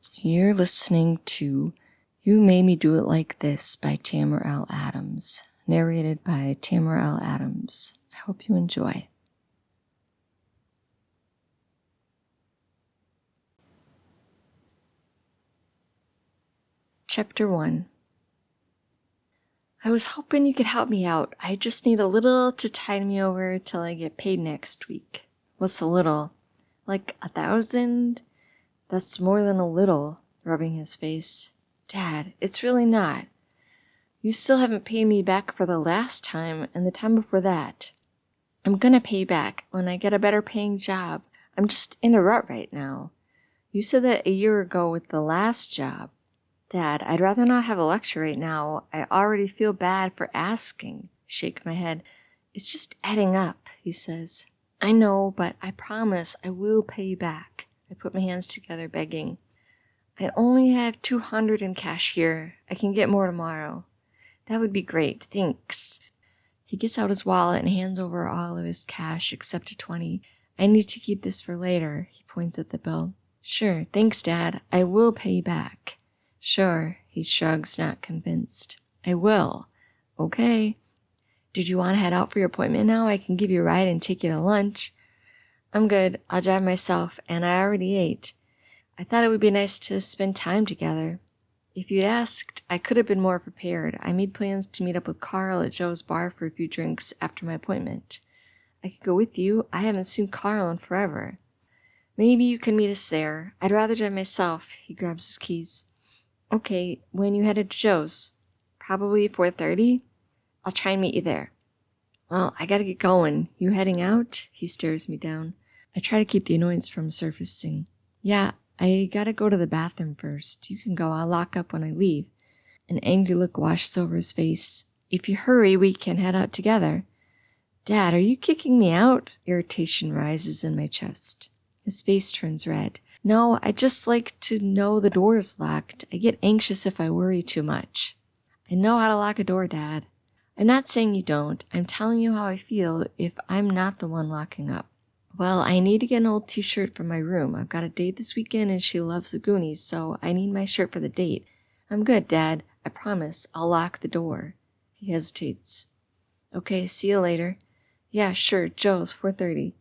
You're listening to You Made Me Do It Like This by Tamara L. Adams, narrated by Tamara L. Adams. I hope you enjoy. Chapter 1. I was hoping you could help me out. I just need a little to tide me over till I get paid next week. What's a little? Like 1,000? That's more than a little, rubbing his face. Dad, it's really not. You still haven't paid me back for the last time and the time before that. I'm gonna pay back when I get a better paying job. I'm just in a rut right now. You said that a year ago with the last job. Dad, I'd rather not have a lecture right now. I already feel bad for asking. Shake my head. It's just adding up, he says. I know, but I promise I will pay you back. I put my hands together, begging. I only have $200 in cash here. I can get more tomorrow. That would be great, thanks. He gets out his wallet and hands over all of his cash except a 20. I need to keep this for later. He points at the bill. Sure, thanks, Dad. I will pay you back. Sure, he shrugs, not convinced. I will. Okay. Did you want to head out for your appointment now? I can give you a ride and take you to lunch. I'm good. I'll drive myself, and I already ate. I thought it would be nice to spend time together. If you'd asked, I could have been more prepared. I made plans to meet up with Carl at Joe's bar for a few drinks after my appointment. I could go with you. I haven't seen Carl in forever. Maybe you can meet us there. I'd rather drive myself. He grabs his keys. Okay, when you headed to Joe's? Probably 4:30? I'll try and meet you there. Well, I gotta get going. You heading out? He stares me down. I try to keep the annoyance from surfacing. Yeah, I gotta go to the bathroom first. You can go. I'll lock up when I leave. An angry look washes over his face. If you hurry, we can head out together. Dad, are you kicking me out? Irritation rises in my chest. His face turns red. No, I just like to know the door is locked. I get anxious if I worry too much. I know how to lock a door, Dad. I'm not saying you don't. I'm telling you how I feel if I'm not the one locking up. Well, I need to get an old t-shirt from my room. I've got a date this weekend and she loves the Goonies, so I need my shirt for the date. I'm good, Dad. I promise I'll lock the door. He hesitates. Okay, see you later. Yeah, sure, Joe's, 4:30.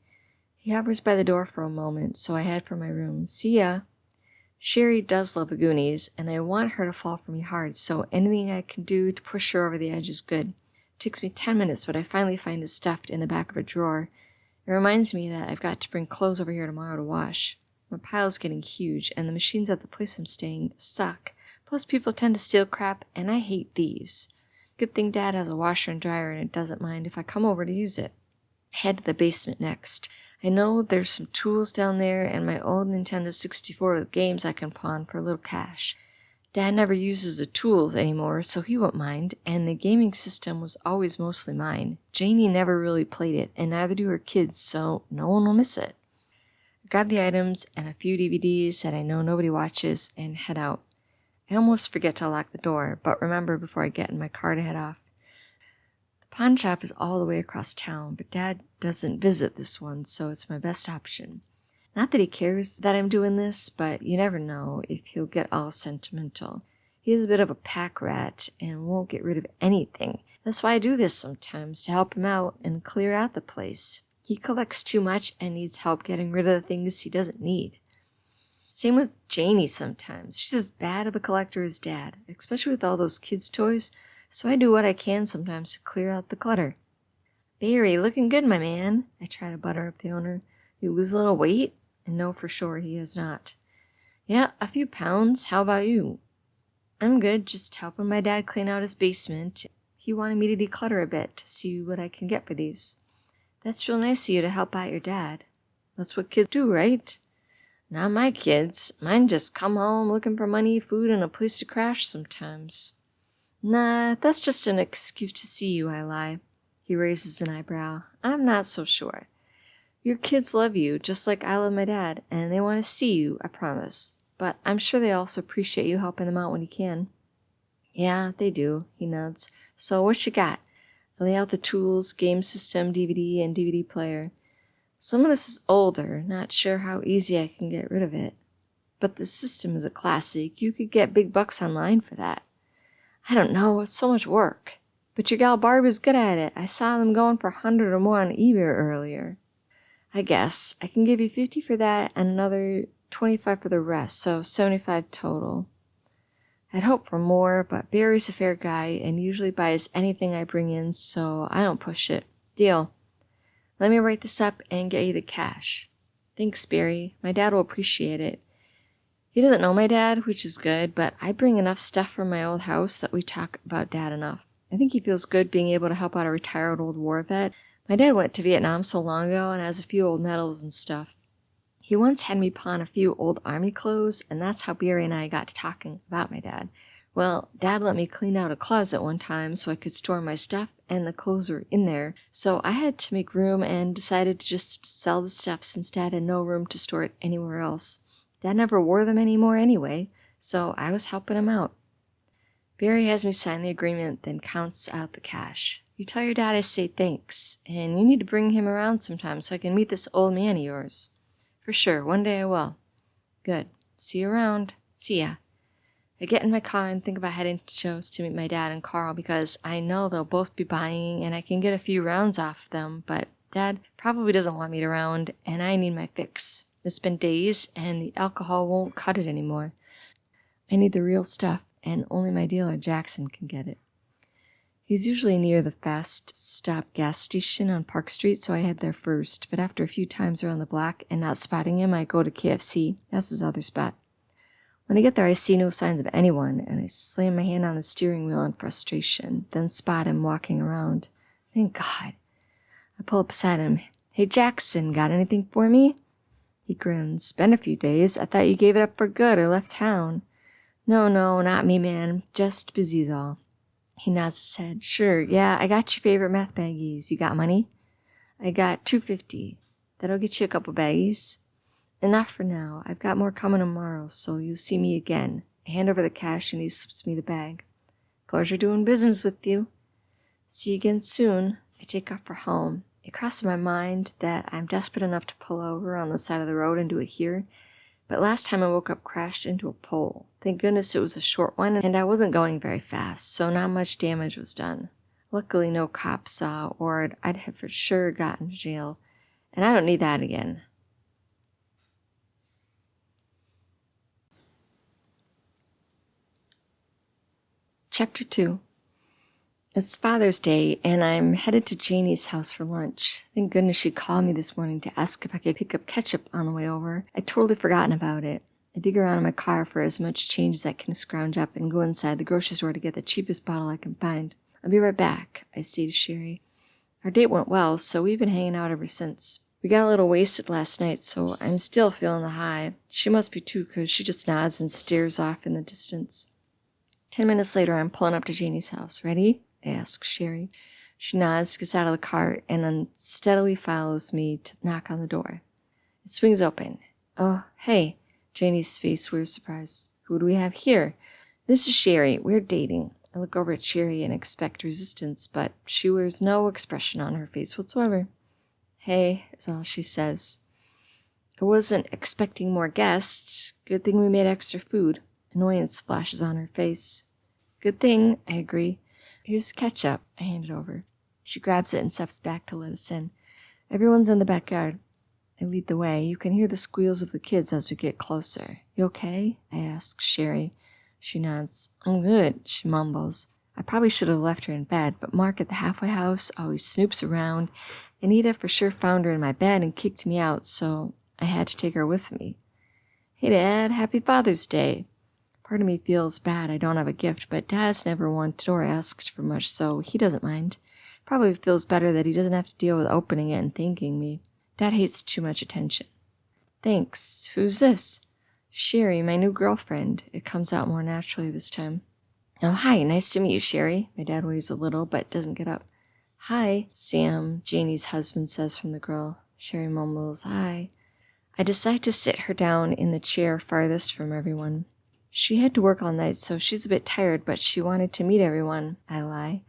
He hovers by the door for a moment, so I head for my room. See ya. Sherry does love the Goonies, and I want her to fall for me hard, so anything I can do to push her over the edge is good. It takes me 10 minutes, but I finally find it stuffed in the back of a drawer. It reminds me that I've got to bring clothes over here tomorrow to wash. My pile's getting huge, and the machines at the place I'm staying suck. Plus people tend to steal crap, and I hate thieves. Good thing Dad has a washer and dryer, and it doesn't mind if I come over to use it. I head to the basement next. I know there's some tools down there and my old Nintendo 64 with games I can pawn for a little cash. Dad never uses the tools anymore, so he won't mind, and the gaming system was always mostly mine. Janie never really played it, and neither do her kids, so no one will miss it. I grab the items and a few DVDs that I know nobody watches and head out. I almost forget to lock the door, but remember before I get in my car to head off. The pawn shop is all the way across town, but Dad doesn't visit this one, so it's my best option. Not that he cares that I'm doing this, but you never know if he'll get all sentimental. He's a bit of a pack rat and won't get rid of anything. That's why I do this sometimes, to help him out and clear out the place. He collects too much and needs help getting rid of the things he doesn't need. Same with Janie sometimes. She's as bad of a collector as Dad, especially with all those kids' toys, so I do what I can sometimes to clear out the clutter. Barry, looking good, my man. I try to butter up the owner. You lose a little weight? And no, for sure he has not. Yeah, a few pounds. How about you? I'm good, just helping my dad clean out his basement. He wanted me to declutter a bit to see what I can get for these. That's real nice of you to help out your dad. That's what kids do, right? Not my kids. Mine just come home looking for money, food, and a place to crash sometimes. Nah, that's just an excuse to see you, I lie. He raises an eyebrow. I'm not so sure. Your kids love you, just like I love my dad, and they want to see you, I promise. But I'm sure they also appreciate you helping them out when you can. Yeah, they do, he nods. So what you got? I lay out the tools, game system, DVD, and DVD player. Some of this is older, not sure how easy I can get rid of it. But the system is a classic. You could get big bucks online for that. I don't know, it's so much work. But your gal Barb is good at it. I saw them going for 100 or more on eBay earlier. I guess I can give you 50 for that and another 25 for the rest, so 75 total. I'd hope for more, but Barry's a fair guy and usually buys anything I bring in, so I don't push it. Deal. Let me write this up and get you the cash. Thanks, Barry. My dad will appreciate it. He doesn't know my dad, which is good, but I bring enough stuff from my old house that we talk about Dad enough. I think he feels good being able to help out a retired old war vet. My dad went to Vietnam so long ago and has a few old medals and stuff. He once had me pawn a few old army clothes, and that's how Barry and I got to talking about my dad. Well, Dad let me clean out a closet one time so I could store my stuff, and the clothes were in there. So I had to make room and decided to just sell the stuff since Dad had no room to store it anywhere else. Dad never wore them anymore anyway, so I was helping him out. Barry has me sign the agreement, then counts out the cash. You tell your dad I say thanks, and you need to bring him around sometime so I can meet this old man of yours. For sure, one day I will. Good. See you around. See ya. I get in my car and think about heading to Joe's to meet my dad and Carl because I know they'll both be buying and I can get a few rounds off them, but Dad probably doesn't want me around and I need my fix. It's been days and the alcohol won't cut it anymore. I need the real stuff and only my dealer Jackson can get it. He's usually near the fast stop gas station on Park Street, so I head there first, but after a few times around the block and not spotting him, I go to KFC. That's his other spot. When I get there, I see no signs of anyone, and I slam my hand on the steering wheel in frustration, then spot him walking around. Thank God. I pull up beside him. Hey, Jackson, got anything for me? He grins. Been a few days. I thought you gave it up for good or left town. No, not me, man. Just busy's all. He nods his head. Sure, yeah, I got your favorite meth baggies. You got money? I got $250. That'll get you a couple baggies. Enough for now. I've got more coming tomorrow, so you'll see me again. I hand over the cash and he slips me the bag. Pleasure doing business with you. See you again soon. I take off for home. It crosses my mind that I'm desperate enough to pull over on the side of the road and do it here, but last time I woke up crashed into a pole. Thank goodness it was a short one, and I wasn't going very fast, so not much damage was done. Luckily no cops saw, or I'd have for sure gotten to jail, and I don't need that again. Chapter 2. It's Father's Day, and I'm headed to Janie's house for lunch. Thank goodness she called me this morning to ask if I could pick up ketchup on the way over. I'd totally forgotten about it. I dig around in my car for as much change as I can scrounge up and go inside the grocery store to get the cheapest bottle I can find. I'll be right back, I say to Sherry. Our date went well, so we've been hanging out ever since. We got a little wasted last night, so I'm still feeling the high. She must be too, because she just nods and stares off in the distance. 10 minutes later, I'm pulling up to Janie's house. Ready? I ask Sherry. She nods, gets out of the car, and unsteadily follows me to knock on the door. It swings open. Oh, hey. Janie's face wears surprise. Who do we have here? This is Sherry. We're dating. I look over at Sherry and expect resistance, but she wears no expression on her face whatsoever. Hey, is all she says. I wasn't expecting more guests. Good thing we made extra food. Annoyance flashes on her face. Good thing, I agree. Here's ketchup. I hand it over. She grabs it and steps back to let us in. Everyone's in the backyard. I lead the way. You can hear the squeals of the kids as we get closer. You okay? I ask Sherry. She nods. I'm good, she mumbles. I probably should have left her in bed, but Mark at the halfway house always snoops around. Anita for sure found her in my bed and kicked me out, so I had to take her with me. Hey, Dad, happy Father's Day. Part of me feels bad I don't have a gift, but Dad's never wanted or asked for much, so he doesn't mind. Probably feels better that he doesn't have to deal with opening it and thanking me. Dad hates too much attention. Thanks. Who's this? Sherry, my new girlfriend. It comes out more naturally this time. Oh, hi. Nice to meet you, Sherry. My dad waves a little, but doesn't get up. Hi, Sam, Janie's husband says from the grill. Sherry mumbles, hi. I decide to sit her down in the chair farthest from everyone. She had to work all night, so she's a bit tired, but she wanted to meet everyone, I lie.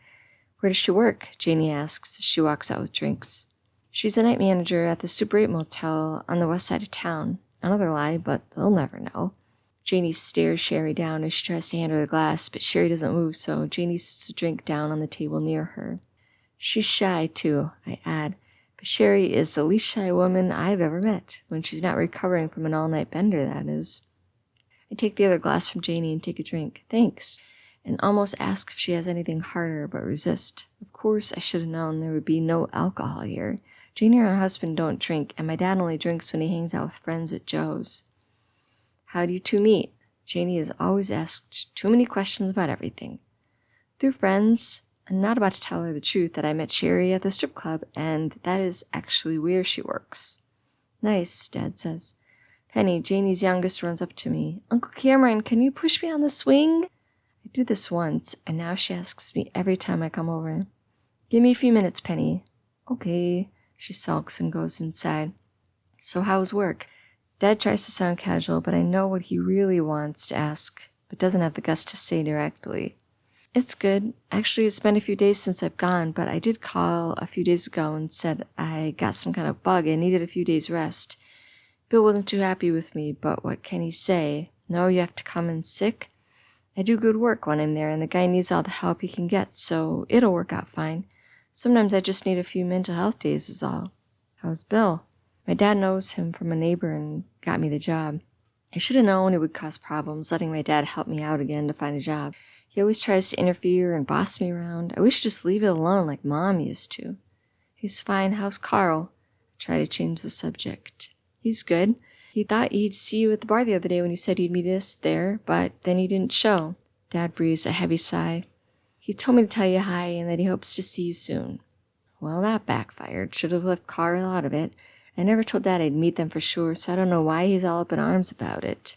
Where does she work? Janie asks as she walks out with drinks. She's a night manager at the Super 8 motel on the west side of town. Another lie, but they'll never know. Janie stares Sherry down as she tries to hand her the glass, but Sherry doesn't move, so Janie sets the drink down on the table near her. She's shy, too, I add, but Sherry is the least shy woman I've ever met, when she's not recovering from an all-night bender, that is. I take the other glass from Janie and take a drink. Thanks. And almost ask if she has anything harder, but resist. Of course, I should have known there would be no alcohol here. Janie and her husband don't drink, and my dad only drinks when he hangs out with friends at Joe's. How do you two meet? Janie has always asked too many questions about everything. Through friends. I'm not about to tell her the truth that I met Sherry at the strip club, and that is actually where she works. Nice, Dad says. Penny, Janie's youngest, runs up to me. Uncle Cameron, can you push me on the swing? I do this once, and now she asks me every time I come over. Give me a few minutes, Penny. Okay. She sulks and goes inside. So how's work? Dad tries to sound casual, but I know what he really wants to ask, but doesn't have the guts to say directly. It's good. Actually, it's been a few days since I've gone, but I did call a few days ago and said I got some kind of bug and needed a few days rest. Bill wasn't too happy with me, but what can he say? No, you have to come in sick? I do good work when I'm there, and the guy needs all the help he can get, so it'll work out fine. Sometimes I just need a few mental health days is all. How's Bill? My dad knows him from a neighbor and got me the job. I should have known it would cause problems, letting my dad help me out again to find a job. He always tries to interfere and boss me around. I wish he'd just leave it alone like Mom used to. He's fine. How's Carl? I try to change the subject. He's good. He thought he'd see you at the bar the other day when you said you'd meet us there, but then he didn't show. Dad breathes a heavy sigh. He told me to tell you hi and that he hopes to see you soon. Well, that backfired. Should have left Carl out of it. I never told Dad I'd meet them for sure, so I don't know why he's all up in arms about it.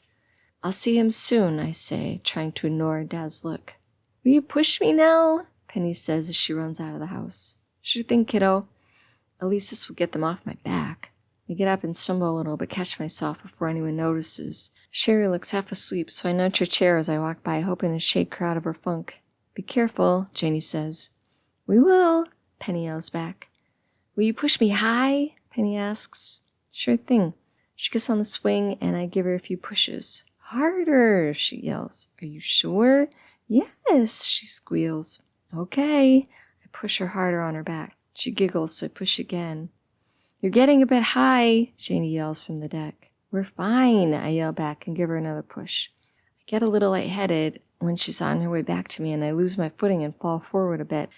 I'll see him soon, I say, trying to ignore Dad's look. Will you push me now? Penny says as she runs out of the house. Sure thing, kiddo. At least this will get them off my back. I get up and stumble a little, but catch myself before anyone notices. Sherry looks half asleep, so I nudge her chair as I walk by, hoping to shake her out of her funk. Be careful, Janie says. We will, Penny yells back. Will you push me high? Penny asks. Sure thing. She gets on the swing, and I give her a few pushes. Harder, she yells. Are you sure? Yes, she squeals. Okay. I push her harder on her back. She giggles, so I push again. You're getting a bit high, Janie yells from the deck. We're fine, I yell back and give her another push. I get a little lightheaded when she's on her way back to me, and I lose my footing and fall forward a bit.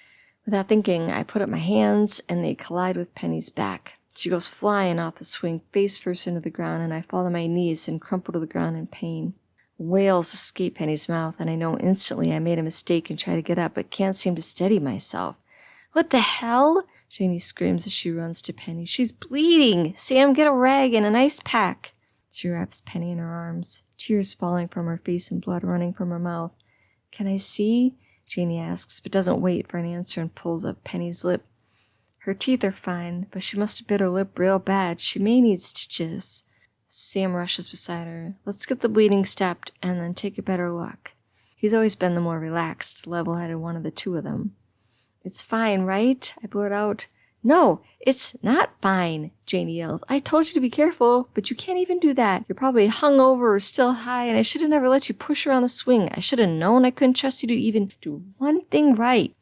Without thinking, I put up my hands, and they collide with Penny's back. She goes flying off the swing, face first into the ground, and I fall to my knees and crumple to the ground in pain. Wails escape Penny's mouth, and I know instantly I made a mistake and try to get up, but can't seem to steady myself. What the hell? Janie screams as she runs to Penny. She's bleeding! Sam, get a rag and an ice pack! She wraps Penny in her arms, tears falling from her face and blood running from her mouth. Can I see? Janie asks, but doesn't wait for an answer and pulls up Penny's lip. Her teeth are fine, but she must have bit her lip real bad. She may need stitches. Sam rushes beside her. Let's get the bleeding stopped and then take a better look. He's always been the more relaxed, level-headed one of the two of them. It's fine, right? I blurt out. No, it's not fine, Janie yells. I told you to be careful, but you can't even do that. You're probably hungover or still high, and I should have never let you push her on the swing. I should have known I couldn't trust you to even do one thing right.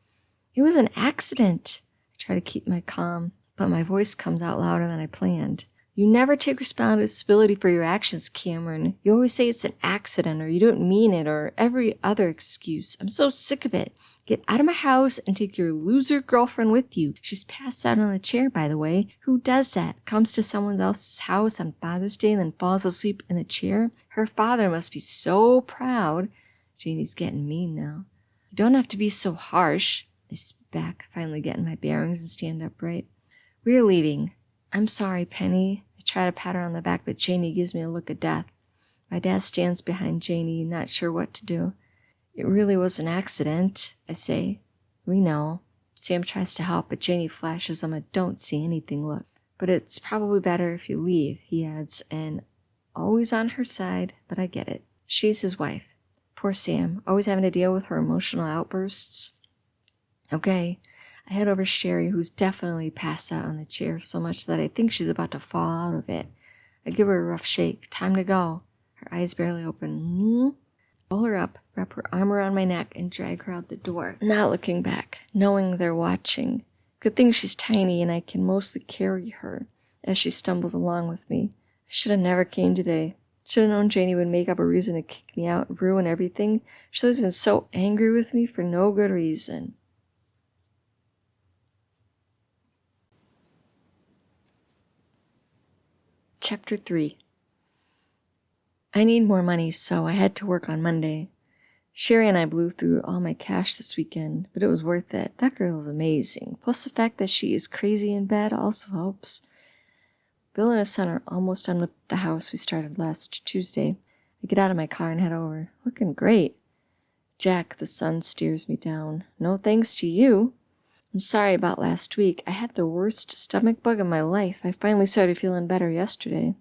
It was an accident. I try to keep my calm, but my voice comes out louder than I planned. You never take responsibility for your actions, Cameron. You always say it's an accident, or you don't mean it, or every other excuse. I'm so sick of it. Get out of my house and take your loser girlfriend with you. She's passed out on the chair, by the way. Who does that? Comes to someone else's house on Father's Day and then falls asleep in the chair? Her father must be so proud. Janie's getting mean now. You don't have to be so harsh. I spit back, finally getting my bearings and stand upright. We're leaving. I'm sorry, Penny. I try to pat her on the back, but Janie gives me a look of death. My dad stands behind Janie, not sure what to do. It really was an accident, I say. We know. Sam tries to help, but Janie flashes him a don't see anything look. But it's probably better if you leave, he adds, and always on her side, but I get it. She's his wife. Poor Sam, always having to deal with her emotional outbursts. Okay. I head over to Sherry, who's definitely passed out on the chair so much that I think she's about to fall out of it. I give her a rough shake. Time to go. Her eyes barely open. Roll her up, wrap her arm around my neck, and drag her out the door, not looking back, knowing they're watching. Good thing she's tiny and I can mostly carry her as she stumbles along with me. I should have never came today. Should have known Janie would make up a reason to kick me out and ruin everything. She's always been so angry with me for no good reason. Chapter 3. I need more money, so I had to work on Monday. Sherry and I blew through all my cash this weekend, but it was worth it. That girl is amazing. Plus the fact that she is crazy and bad also helps. Bill and his son are almost done with the house we started last Tuesday. I get out of my car and head over. Looking great. Jack, the son, steers me down. No thanks to you. I'm sorry about last week. I had the worst stomach bug of my life. I finally started feeling better yesterday.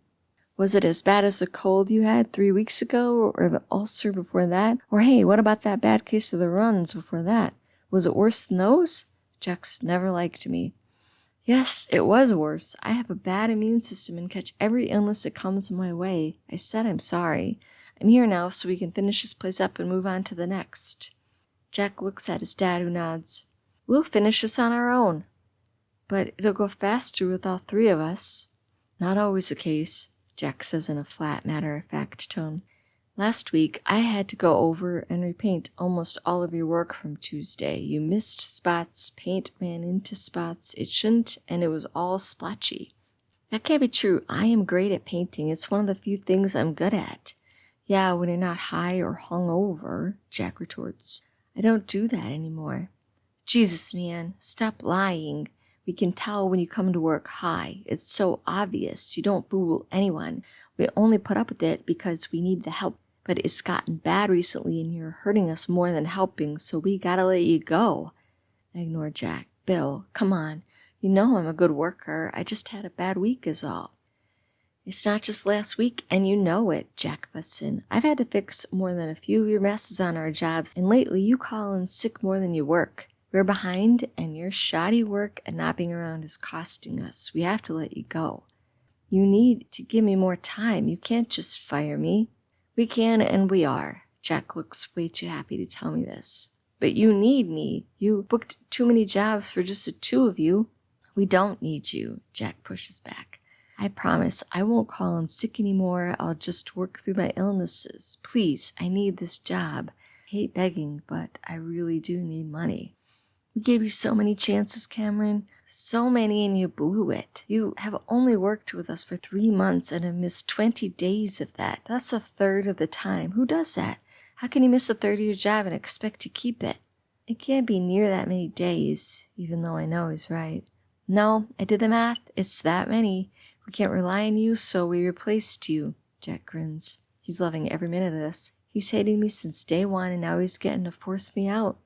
Was it as bad as the cold you had 3 weeks ago, or the ulcer before that? Or hey, what about that bad case of the runs before that? Was it worse than those? Jack's never liked me. Yes, it was worse. I have a bad immune system and catch every illness that comes my way. I said I'm sorry. I'm here now so we can finish this place up and move on to the next. Jack looks at his dad, who nods. We'll finish this on our own. But it'll go faster with all 3 of us. Not always the case, Jack says in a flat, matter-of-fact tone. Last week, I had to go over and repaint almost all of your work from Tuesday. You missed spots, paint ran into spots it shouldn't, and it was all splotchy. That can't be true. I am great at painting. It's one of the few things I'm good at. Yeah, when you're not high or hung over, Jack retorts. I don't do that anymore. Jesus, man, stop lying. We can tell when you come to work high. It's so obvious. You don't fool anyone. We only put up with it because we need the help. But it's gotten bad recently and you're hurting us more than helping, so we gotta let you go. I ignore Jack. Bill, come on. You know I'm a good worker. I just had a bad week is all. It's not just last week, and you know it, Jack busts in. I've had to fix more than a few of your messes on our jobs, and lately you call in sick more than you work. We're behind, and your shoddy work and not being around is costing us. We have to let you go. You need to give me more time. You can't just fire me. We can, and we are. Jack looks way too happy to tell me this. But you need me. You booked too many jobs for just the 2 of you. We don't need you, Jack pushes back. I promise I won't call in sick anymore. I'll just work through my illnesses. Please, I need this job. I hate begging, but I really do need money. We gave you so many chances, Cameron. So many, and you blew it. You have only worked with us for 3 months and have missed 20 days of that. That's a third of the time. Who does that? How can you miss a third of your job and expect to keep it? It can't be near that many days, even though I know he's right. No, I did the math. It's that many. We can't rely on you, so we replaced you. Jack grins. He's loving every minute of this. He's hating me since day 1, and now he's getting to force me out.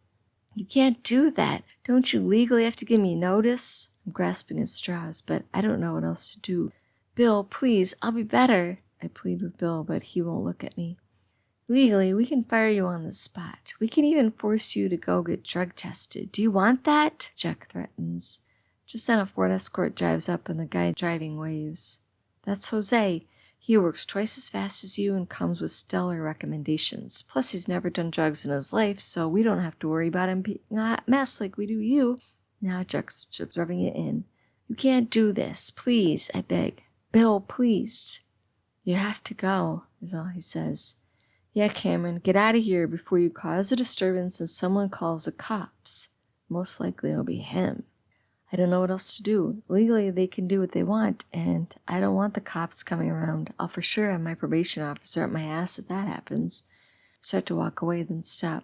You can't do that. Don't you legally have to give me notice? I'm grasping at straws, but I don't know what else to do. Bill, please, I'll be better. I plead with Bill, but he won't look at me. Legally, we can fire you on the spot. We can even force you to go get drug tested. Do you want that? Jack threatens. Just then a Ford Escort drives up and the guy driving waves. That's Jose. He works twice as fast as you and comes with stellar recommendations. Plus, he's never done drugs in his life, so we don't have to worry about him being a hot mess like we do you. Now Jack's just rubbing it in. You can't do this. Please, I beg. Bill, please. You have to go, is all he says. Yeah, Cameron, get out of here before you cause a disturbance and someone calls the cops. Most likely it'll be him. I don't know what else to do. Legally, they can do what they want, and I don't want the cops coming around. I'll for sure have my probation officer up my ass if that happens. I start to walk away, then stop.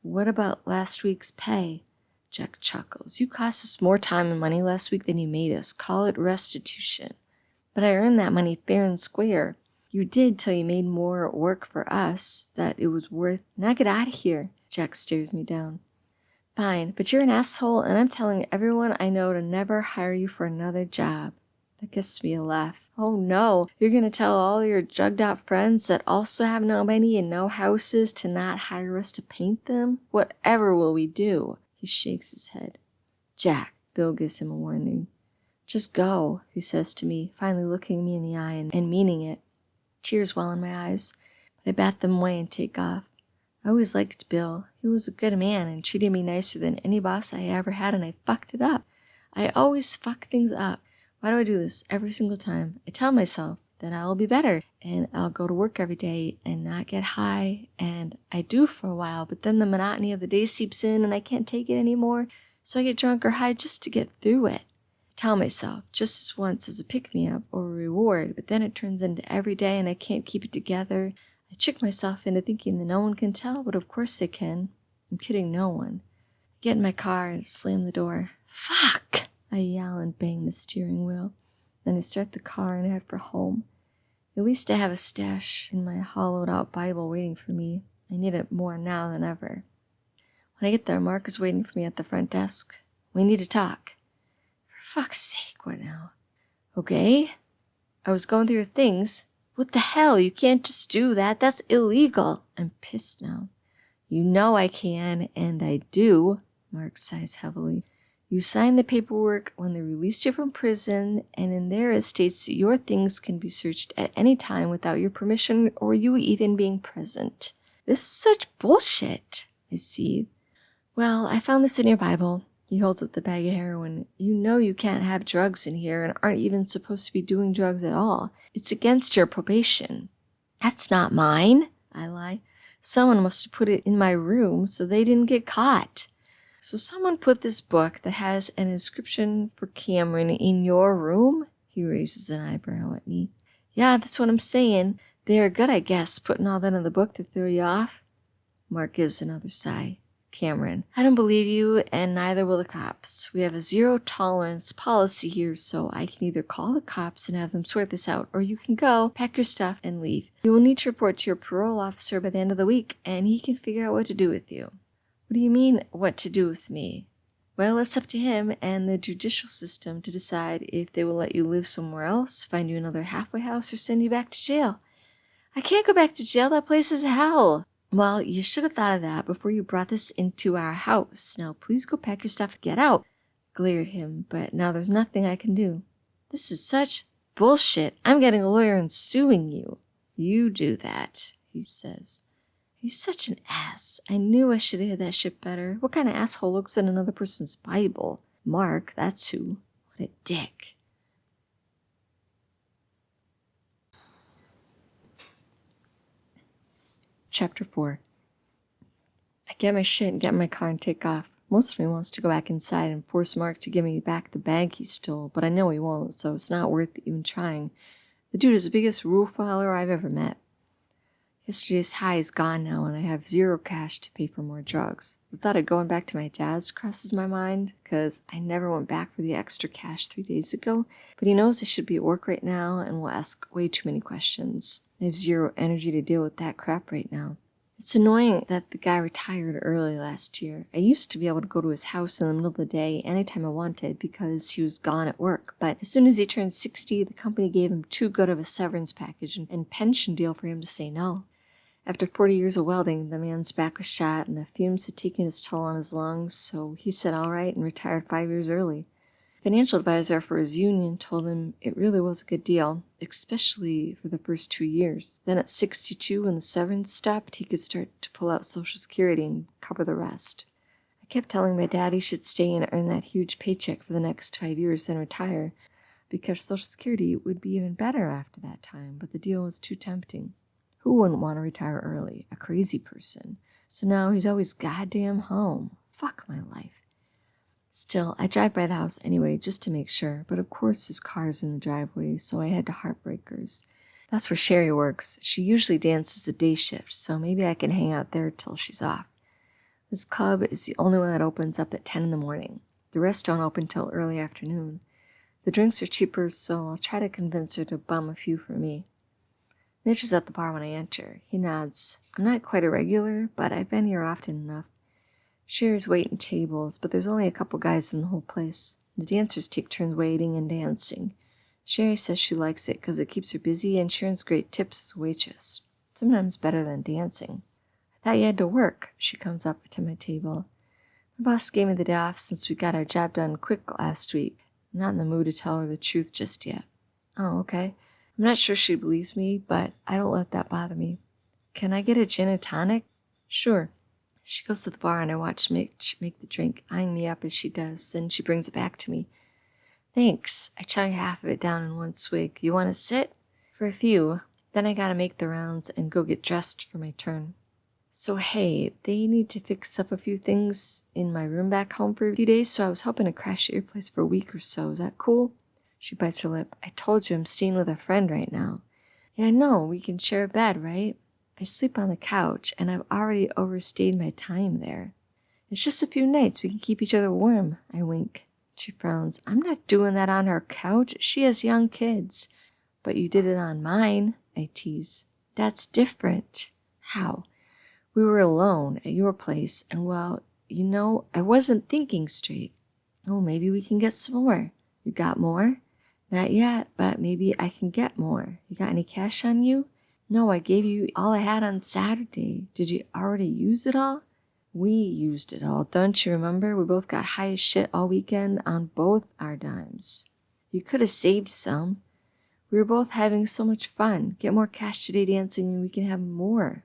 What about last week's pay? Jack chuckles. You cost us more time and money last week than you made us. Call it restitution. But I earned that money fair and square. You did till you made more work for us that it was worth. Now get out of here. Jack stares me down. Fine, but you're an asshole, and I'm telling everyone I know to never hire you for another job. That gives me a laugh. Oh no, you're going to tell all your drugged-out friends that also have no money and no houses to not hire us to paint them? Whatever will we do? He shakes his head. Jack, Bill gives him a warning. Just go, he says to me, finally looking me in the eye and meaning it. Tears well in my eyes, but I bat them away and take off. I always liked Bill. He was a good man and treated me nicer than any boss I ever had, and I fucked it up. I always fuck things up. Why do I do this every single time? I tell myself that I'll be better and I'll go to work every day and not get high, and I do for a while, but then the monotony of the day seeps in and I can't take it anymore, so I get drunk or high just to get through it. I tell myself just as once as a pick-me-up or a reward, but then it turns into every day and I can't keep it together. I trick myself into thinking that no one can tell, but of course they can. I'm kidding no one. I get in my car and slam the door. Fuck! I yell and bang the steering wheel. Then I start the car and head for home. At least I have a stash in my hollowed-out Bible waiting for me. I need it more now than ever. When I get there, Mark is waiting for me at the front desk. We need to talk. For fuck's sake, what now? Okay. I was going through your things. What the hell? You can't just do that. That's illegal. I'm pissed now. You know I can, and I do. Mark sighs heavily. You signed the paperwork when they released you from prison, and in there it states that your things can be searched at any time without your permission or you even being present. This is such bullshit, I see. Well, I found this in your Bible. He holds up the bag of heroin. You know you can't have drugs in here and aren't even supposed to be doing drugs at all. It's against your probation. That's not mine, I lie. Someone must have put it in my room so they didn't get caught. So someone put this book that has an inscription for Cameron in your room? He raises an eyebrow at me. Yeah, that's what I'm saying. They're good, I guess, putting all that in the book to throw you off. Mark gives another sigh. Cameron, I don't believe you, and neither will the cops. We have a zero-tolerance policy here, so I can either call the cops and have them sort this out, or you can go, pack your stuff, and leave. You will need to report to your parole officer by the end of the week, and he can figure out what to do with you. What do you mean, what to do with me? Well, it's up to him and the judicial system to decide if they will let you live somewhere else, find you another halfway house, or send you back to jail. I can't go back to jail. That place is hell. Well, you should have thought of that before you brought this into our house. Now, please go pack your stuff and get out. I glare at him, but now there's nothing I can do. This is such bullshit. I'm getting a lawyer and suing you. You do that, he says. He's such an ass. I knew I should have hid that shit better. What kind of asshole looks at another person's Bible? Mark, that's who. What a dick. Chapter 4. I get my shit and get in my car and take off. Most of me wants to go back inside and force Mark to give me back the bag he stole, but I know he won't, so it's not worth even trying. The dude is the biggest rule follower I've ever met. Yesterday's high is gone now, and I have zero cash to pay for more drugs. The thought of going back to my dad's crosses my mind, because I never went back for the extra cash 3 days ago, but he knows I should be at work right now and will ask way too many questions. I have zero energy to deal with that crap right now. It's annoying that the guy retired early last year. I used to be able to go to his house in the middle of the day anytime I wanted because he was gone at work, but as soon as he turned 60, the company gave him too good of a severance package and pension deal for him to say no. After 40 years of welding, the man's back was shot and the fumes had taken its toll on his lungs, so he said all right and retired 5 years early. The financial advisor for his union told him it really was a good deal, especially for the first 2 years. Then at 62, when the severance stopped, he could start to pull out Social Security and cover the rest. I kept telling my dad he should stay and earn that huge paycheck for the next 5 years, then retire, because Social Security would be even better after that time, but the deal was too tempting. Who wouldn't want to retire early? A crazy person. So now he's always goddamn home. Fuck my life. Still, I drive by the house anyway, just to make sure, but of course his car's in the driveway, so I head to Heartbreakers. That's where Sherry works. She usually dances a day shift, so maybe I can hang out there till she's off. This club is the only one that opens up at 10 in the morning. The rest don't open till early afternoon. The drinks are cheaper, so I'll try to convince her to bum a few for me. Mitch is at the bar when I enter. He nods. I'm not quite a regular, but I've been here often enough. Sherry's waiting tables, but there's only a couple guys in the whole place. The dancers take turns waiting and dancing. Sherry says she likes it because it keeps her busy and she earns great tips as a waitress. Sometimes better than dancing. I thought you had to work. She comes up to my table. My boss gave me the day off since we got our job done quick last week. I'm not in the mood to tell her the truth just yet. Oh, okay. I'm not sure she believes me, but I don't let that bother me. Can I get a gin and tonic? Sure. She goes to the bar and I watch Mitch make the drink, eyeing me up as she does. Then she brings it back to me. Thanks. I chug half of it down in one swig. You want to sit? For a few. Then I gotta make the rounds and go get dressed for my turn. So hey, they need to fix up a few things in my room back home for a few days, so I was hoping to crash at your place for a week or so. Is that cool? She bites her lip. I told you I'm staying with a friend right now. Yeah, I know. We can share a bed, right? I sleep on the couch, and I've already overstayed my time there. It's just a few nights. We can keep each other warm. I wink. She frowns. I'm not doing that on her couch. She has young kids. But you did it on mine, I tease. That's different. How? We were alone at your place, and well, I wasn't thinking straight. Oh, maybe we can get some more. You got more? Not yet, but maybe I can get more. You got any cash on you? No, I gave you all I had on Saturday. Did you already use it all? We used it all. Don't you remember? We both got high as shit all weekend on both our dimes. You could have saved some. We were both having so much fun. Get more cash today dancing and we can have more.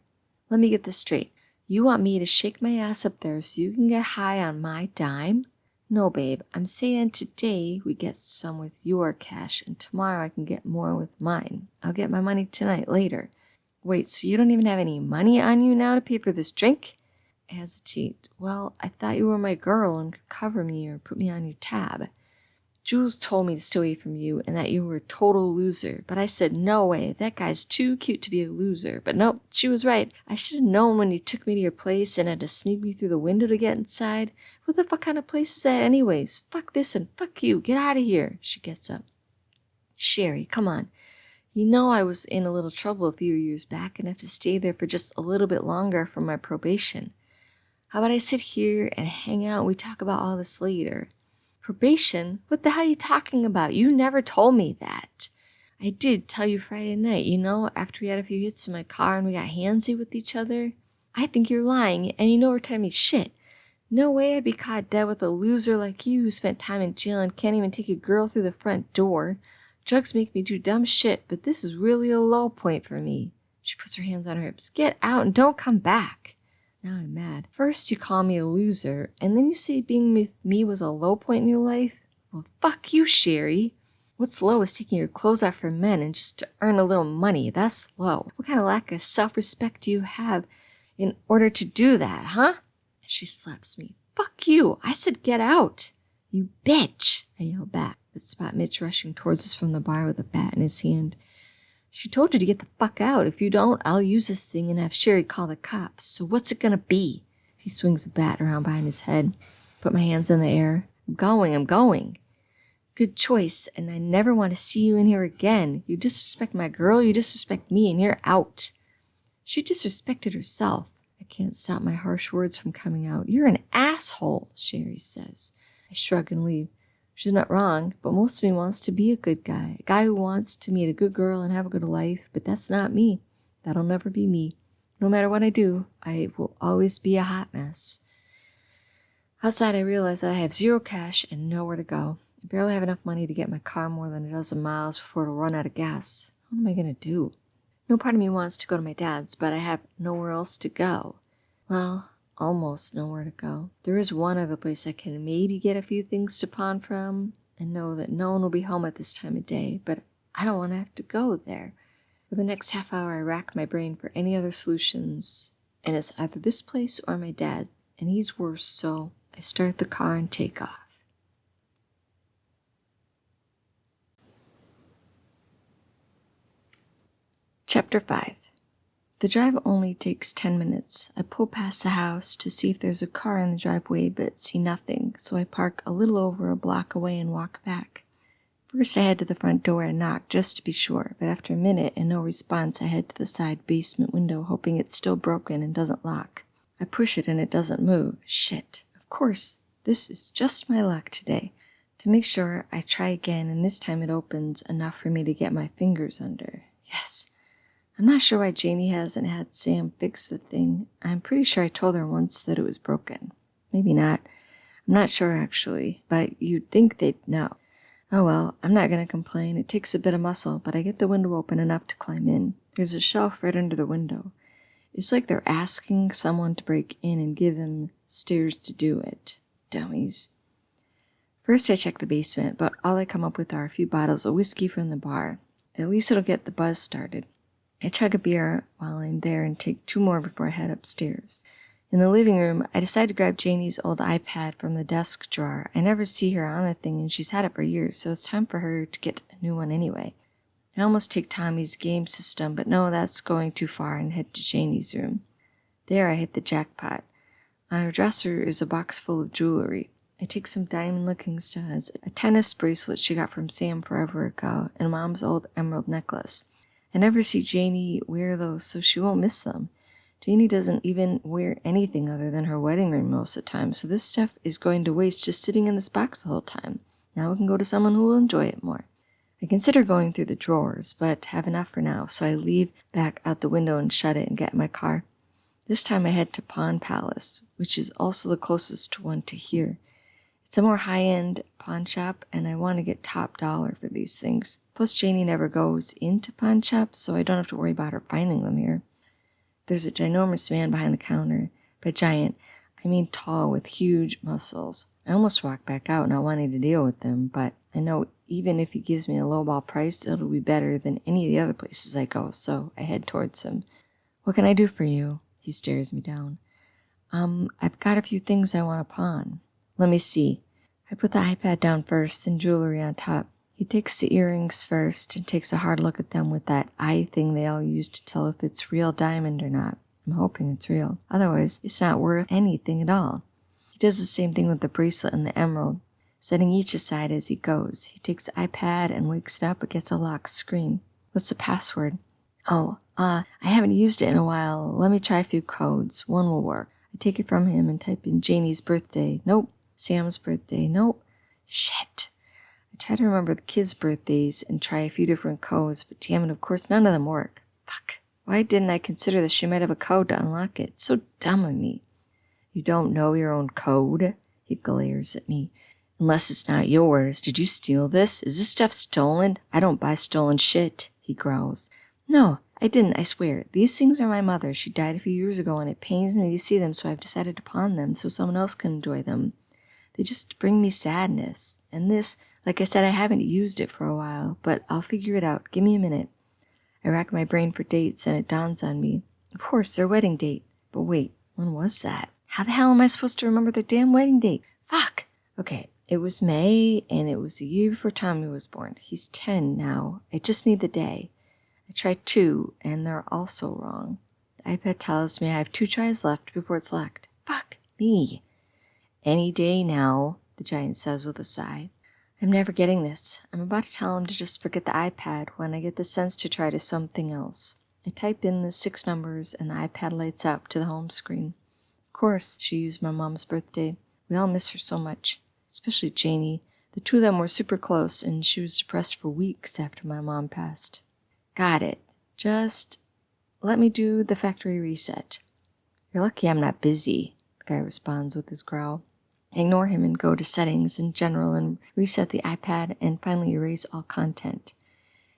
Let me get this straight. You want me to shake my ass up there so you can get high on my dime? No, babe. I'm saying today we get some with your cash and tomorrow I can get more with mine. I'll get my money tonight later. Wait, so you don't even have any money on you now to pay for this drink? I hesitate. Well, I thought you were my girl and could cover me or put me on your tab. Jules told me to stay away from you and that you were a total loser, but I said, no way, that guy's too cute to be a loser. But nope, she was right. I should have known when you took me to your place and had to sneak me through the window to get inside. What the fuck kind of place is that anyways? Fuck this and fuck you. Get out of here. She gets up. Sherry, come on. You know I was in a little trouble a few years back and have to stay there for just a little bit longer for my probation. How about I sit here and hang out and we talk about all this later? Probation? What the hell are you talking about? You never told me that. I did tell you Friday night, after we had a few hits in my car and we got handsy with each other. I think you're lying, and we're telling me shit. No way I'd be caught dead with a loser like you who spent time in jail and can't even take a girl through the front door. Drugs make me do dumb shit, but this is really a low point for me. She puts her hands on her hips. Get out and don't come back. Now I'm mad. First you call me a loser, and then you say being with me was a low point in your life? Well, fuck you, Sherry. What's low is taking your clothes off for men and just to earn a little money. That's low. What kind of lack of self-respect do you have in order to do that, huh? She slaps me. Fuck you. I said get out. You bitch, I yell back, but spot Mitch rushing towards us from the bar with a bat in his hand. She told you to get the fuck out. If you don't, I'll use this thing and have Sherry call the cops. So what's it gonna be? He swings the bat around behind his head. Put my hands in the air. I'm going. Good choice, and I never want to see you in here again. You disrespect my girl, you disrespect me, and you're out. She disrespected herself. I can't stop my harsh words from coming out. You're an asshole, Sherry says. I shrug and leave. She's not wrong, but most of me wants to be a good guy. A guy who wants to meet a good girl and have a good life, but that's not me. That'll never be me. No matter what I do, I will always be a hot mess. Outside, I realize that I have zero cash and nowhere to go. I barely have enough money to get my car more than a dozen miles before it'll run out of gas. What am I going to do? No part of me wants to go to my dad's, but I have nowhere else to go. Well, almost nowhere to go. There is one other place I can maybe get a few things to pawn from and know that no one will be home at this time of day, but I don't want to have to go there. For the next half hour, I rack my brain for any other solutions, and it's either this place or my dad, and he's worse, so I start the car and take off. Chapter 5. The drive only takes 10 minutes. I pull past the house to see if there's a car in the driveway, but see nothing, so I park a little over a block away and walk back. First I head to the front door and knock, just to be sure, but after a minute and no response, I head to the side basement window, hoping it's still broken and doesn't lock. I push it and it doesn't move. Shit. Of course, this is just my luck today. To make sure, I try again, and this time it opens enough for me to get my fingers under. Yes. I'm not sure why Janie hasn't had Sam fix the thing. I'm pretty sure I told her once that it was broken. Maybe not. I'm not sure, actually, but you'd think they'd know. Oh well, I'm not going to complain. It takes a bit of muscle, but I get the window open enough to climb in. There's a shelf right under the window. It's like they're asking someone to break in and give them stairs to do it. Dummies. First I check the basement, but all I come up with are a few bottles of whiskey from the bar. At least it'll get the buzz started. I chug a beer while I'm there and take 2 more before I head upstairs. In the living room, I decide to grab Janie's old iPad from the desk drawer. I never see her on the thing, and she's had it for years, so it's time for her to get a new one anyway. I almost take Tommy's game system, but no, that's going too far, and head to Janie's room. There I hit the jackpot. On her dresser is a box full of jewelry. I take some diamond-looking studs, a tennis bracelet she got from Sam forever ago, and Mom's old emerald necklace. I never see Janie wear those, so she won't miss them. Janie doesn't even wear anything other than her wedding ring most of the time, so this stuff is going to waste just sitting in this box the whole time. Now it can go to someone who will enjoy it more. I consider going through the drawers, but have enough for now, so I leave back out the window and shut it and get in my car. This time I head to Pawn Palace, which is also the closest one to here. It's a more high-end pawn shop, and I want to get top dollar for these things. Plus, Janie never goes into pawn shops, so I don't have to worry about her finding them here. There's a ginormous man behind the counter. By giant, I mean tall with huge muscles. I almost walk back out not wanting to deal with him, but I know even if he gives me a lowball price, it'll be better than any of the other places I go, so I head towards him. "What can I do for you?" He stares me down. I've got a few things I want to pawn." "Let me see." I put the iPad down first, then jewelry on top. He takes the earrings first and takes a hard look at them with that eye thing they all use to tell if it's real diamond or not. I'm hoping it's real. Otherwise, it's not worth anything at all. He does the same thing with the bracelet and the emerald, setting each aside as he goes. He takes the iPad and wakes it up against a locked screen. "What's the password?" I haven't used it in a while. Let me try a few codes. One will work." I take it from him and type in Janie's birthday. Nope. Sam's birthday. Nope. Shit. I try to remember the kids' birthdays and try a few different codes, but damn it, of course none of them work. Fuck. Why didn't I consider that she might have a code to unlock it? It's so dumb of me. "You don't know your own code?" He glares at me. "Unless it's not yours. Did you steal this? Is this stuff stolen? I don't buy stolen shit," he growls. "No, I didn't, I swear. These things are my mother's. She died a few years ago, and it pains me to see them, so I've decided to pawn them so someone else can enjoy them. They just bring me sadness. And this, like I said, I haven't used it for a while, but I'll figure it out. Give me a minute." I rack my brain for dates, and it dawns on me. Of course, their wedding date. But wait, when was that? How the hell am I supposed to remember their damn wedding date? Fuck! Okay, it was May, and it was the year before Tommy was born. He's 10 now. I just need the day. I tried 2, and they're also wrong. The iPad tells me I have 2 tries left before it's locked. Fuck me. "Any day now," the giant says with a sigh. I'm never getting this. I'm about to tell him to just forget the iPad when I get the sense to try to something else. I type in the 6 numbers, and the iPad lights up to the home screen. Of course, she used my mom's birthday. We all miss her so much, especially Janie. The 2 of them were super close, and she was depressed for weeks after my mom passed. Got it. Just let me do the factory reset. "You're lucky I'm not busy," the guy responds with his growl. I ignore him and go to settings in general and reset the iPad and finally erase all content.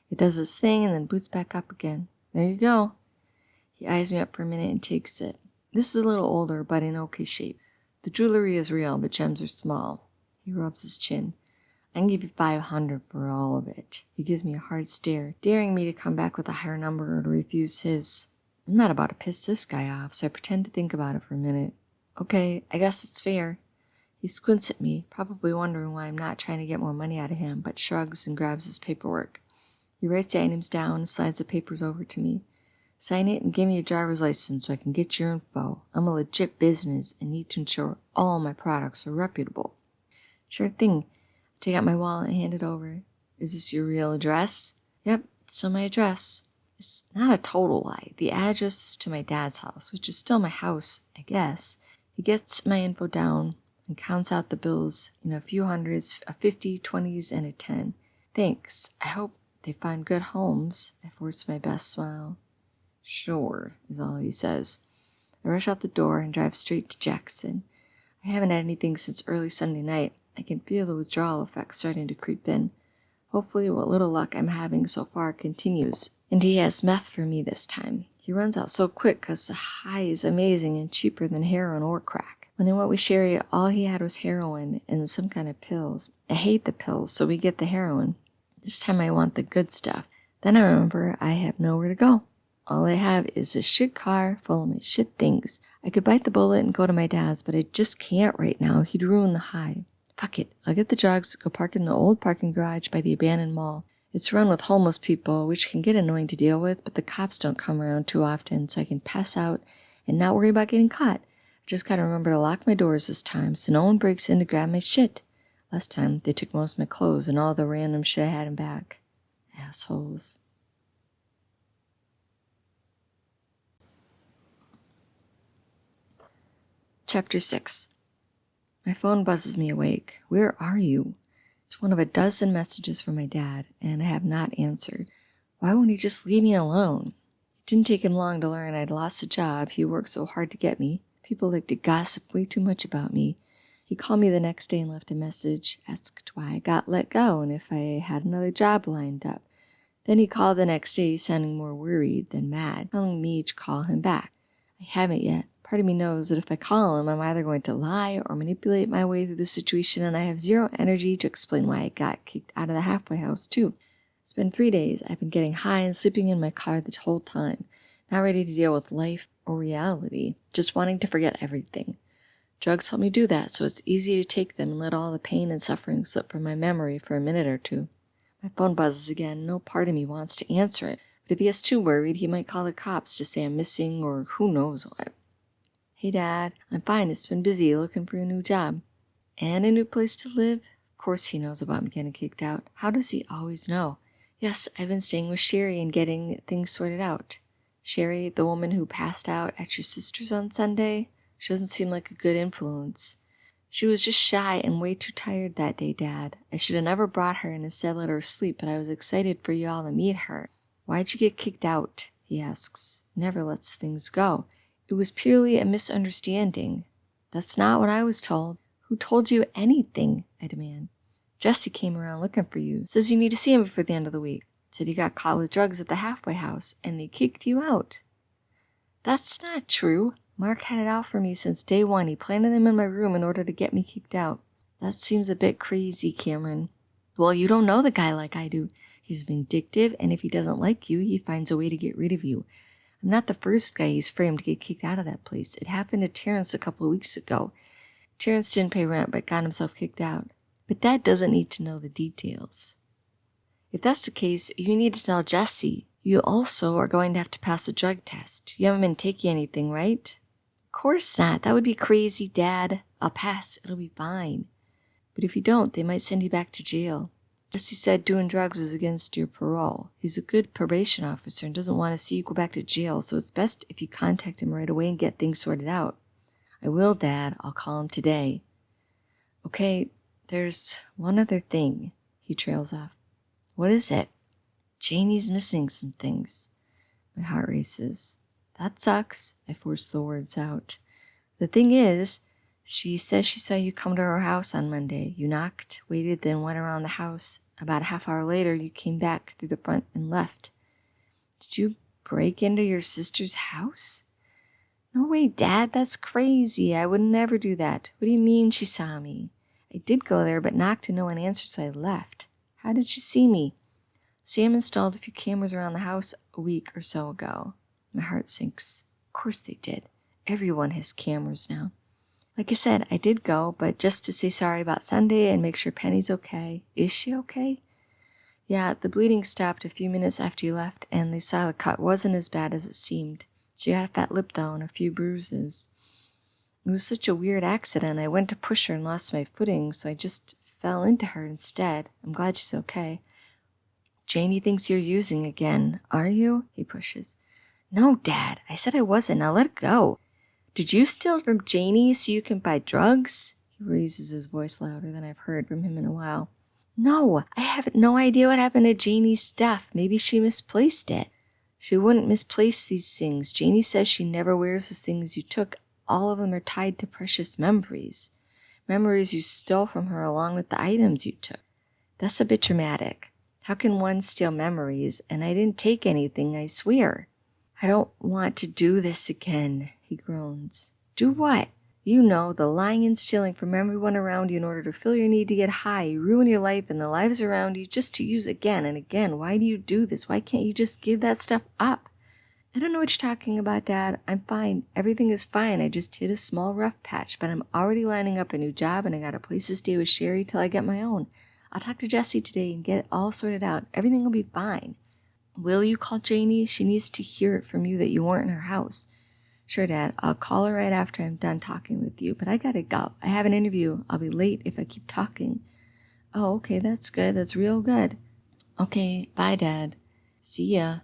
It does this thing and then boots back up again. There you go. He eyes me up for a minute and takes it. This is a little older, but in okay shape. The jewelry is real, but gems are small. He rubs his chin. "I can give you $500 for all of it." He gives me a hard stare, daring me to come back with a higher number or to refuse his. I'm not about to piss this guy off, so I pretend to think about it for a minute. Okay, I guess it's fair. He squints at me, probably wondering why I'm not trying to get more money out of him, but shrugs and grabs his paperwork. He writes the items down and slides the papers over to me. "Sign it and give me your driver's license so I can get your info. I'm a legit business and need to ensure all my products are reputable." "Sure thing." I take out my wallet and hand it over. "Is this your real address?" "Yep, it's still my address." It's not a total lie. The address is to my dad's house, which is still my house, I guess. He gets my info down and counts out the bills in a few hundreds, a 50, 20s, and a 10. "Thanks. I hope they find good homes." I force my best smile. "Sure," is all he says. I rush out the door and drive straight to Jackson. I haven't had anything since early Sunday night. I can feel the withdrawal effect starting to creep in. Hopefully what little luck I'm having so far continues, and he has meth for me this time. He runs out so quick because the high is amazing and cheaper than heroin or crack. When I went with Sherry, all he had was heroin and some kind of pills. I hate the pills, so we get the heroin. This time I want the good stuff. Then I remember I have nowhere to go. All I have is a shit car full of my shit things. I could bite the bullet and go to my dad's, but I just can't right now. He'd ruin the high. Fuck it. I'll get the drugs, go park in the old parking garage by the abandoned mall. It's run with homeless people, which can get annoying to deal with, but the cops don't come around too often, so I can pass out and not worry about getting caught. I just gotta remember to lock my doors this time so no one breaks in to grab my shit. Last time, they took most of my clothes and all the random shit I had in back. Assholes. Chapter 6. My phone buzzes me awake. Where are you? It's one of a dozen messages from my dad, and I have not answered. Why won't he just leave me alone? It didn't take him long to learn I'd lost a job. He worked so hard to get me. People like to gossip way too much about me. He called me the next day and left a message, asked why I got let go and if I had another job lined up. Then he called the next day, sounding more worried than mad, telling me to call him back. I haven't yet. Part of me knows that if I call him, I'm either going to lie or manipulate my way through the situation, and I have zero energy to explain why I got kicked out of the halfway house, too. It's been 3 days. I've been getting high and sleeping in my car this whole time, not ready to deal with life or reality, just wanting to forget everything. Drugs help me do that, so it's easy to take them and let all the pain and suffering slip from my memory for a minute or two. My phone buzzes again. No part of me wants to answer it, but if he gets too worried, he might call the cops to say I'm missing or who knows what. Hey, Dad, I'm fine. It's been busy looking for a new job. And a new place to live? Of course he knows about me getting kicked out. How does he always know? Yes, I've been staying with Sherry and getting things sorted out. Sherry, the woman who passed out at your sister's on Sunday? She doesn't seem like a good influence. She was just shy and way too tired that day, Dad. I should have never brought her and instead let her sleep, but I was excited for you all to meet her. Why'd you get kicked out? He asks. Never lets things go. It was purely a misunderstanding. That's not what I was told. Who told you anything? I demand. Jesse came around looking for you. Says you need to see him before the end of the week. Said you got caught with drugs at the halfway house, and they kicked you out. That's not true. Mark had it out for me since day one. He planted them in my room in order to get me kicked out. That seems a bit crazy, Cameron. Well, you don't know the guy like I do. He's vindictive, and if he doesn't like you, he finds a way to get rid of you. I'm not the first guy he's framed to get kicked out of that place. It happened to Terrence a couple of weeks ago. Terrence didn't pay rent, but got himself kicked out. But Dad doesn't need to know the details. If that's the case, you need to tell Jesse. You also are going to have to pass a drug test. You haven't been taking anything, right? Of course not. That would be crazy, Dad. I'll pass. It'll be fine. But if you don't, they might send you back to jail. Jesse said doing drugs is against your parole. He's a good probation officer and doesn't want to see you go back to jail, so it's best if you contact him right away and get things sorted out. I will, Dad. I'll call him today. Okay, there's one other thing. He trails off. What is it? Janie's missing some things. My heart races. That sucks. I force the words out. The thing is, she says she saw you come to her house on Monday. You knocked, waited, then went around the house. About a half hour later, you came back through the front and left. Did you break into your sister's house? No way, Dad. That's crazy. I would never do that. What do you mean she saw me? I did go there, but knocked and no one answered, so I left. How did she see me? Sam installed a few cameras around the house a week or so ago. My heart sinks. Of course they did. Everyone has cameras now. Like I said, I did go, but just to say sorry about Sunday and make sure Penny's okay. Is she okay? Yeah, the bleeding stopped a few minutes after you left, and they saw the cut wasn't as bad as it seemed. She had a fat lip, though, and a few bruises. It was such a weird accident. I went to push her and lost my footing, so I just fell into her instead. I'm glad she's okay. Janie thinks you're using again. Are you? He pushes. No, Dad. I said I wasn't. Now let it go. Did you steal from Janie so you can buy drugs? He raises his voice louder than I've heard from him in a while. No, I have no idea what happened to Janie's stuff. Maybe she misplaced it. She wouldn't misplace these things. Janie says she never wears the things you took. All of them are tied to precious memories. Memories you stole from her along with the items you took. That's a bit dramatic. How can one steal memories? And I didn't take anything, I swear. I don't want to do this again, he groans. Do what? You know, the lying and stealing from everyone around you in order to fill your need to get high. You ruin your life and the lives around you just to use again and again. Why do you do this? Why can't you just give that stuff up? I don't know what you're talking about, Dad. I'm fine. Everything is fine. I just hit a small rough patch, but I'm already lining up a new job and I got a place to stay with Sherry till I get my own. I'll talk to Jessie today and get it all sorted out. Everything will be fine. Will you call Janie? She needs to hear it from you that you weren't in her house. Sure, Dad. I'll call her right after I'm done talking with you, but I gotta go. I have an interview. I'll be late if I keep talking. Oh, okay, that's good. That's real good. Okay, bye, Dad. See ya.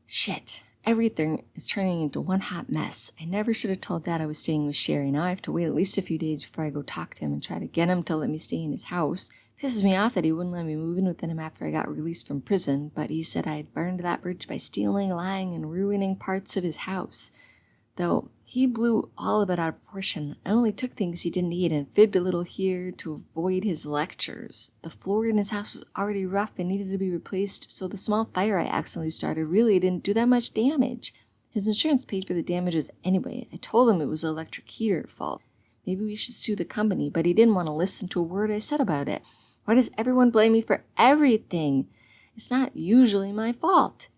Shit. Everything is turning into one hot mess. I never should have told Dad I was staying with Sherry. Now I have to wait at least a few days before I go talk to him and try to get him to let me stay in his house. Pisses me off that he wouldn't let me move in with him after I got released from prison, but he said I had burned that bridge by stealing, lying, and ruining parts of his house. Though he blew all of it out of proportion. I only took things he didn't need and fibbed a little here to avoid his lectures. The floor in his house was already rough and needed to be replaced, so the small fire I accidentally started really didn't do that much damage. His insurance paid for the damages anyway. I told him it was the electric heater fault. Maybe we should sue the company, but he didn't want to listen to a word I said about it. Why does everyone blame me for everything? It's not usually my fault.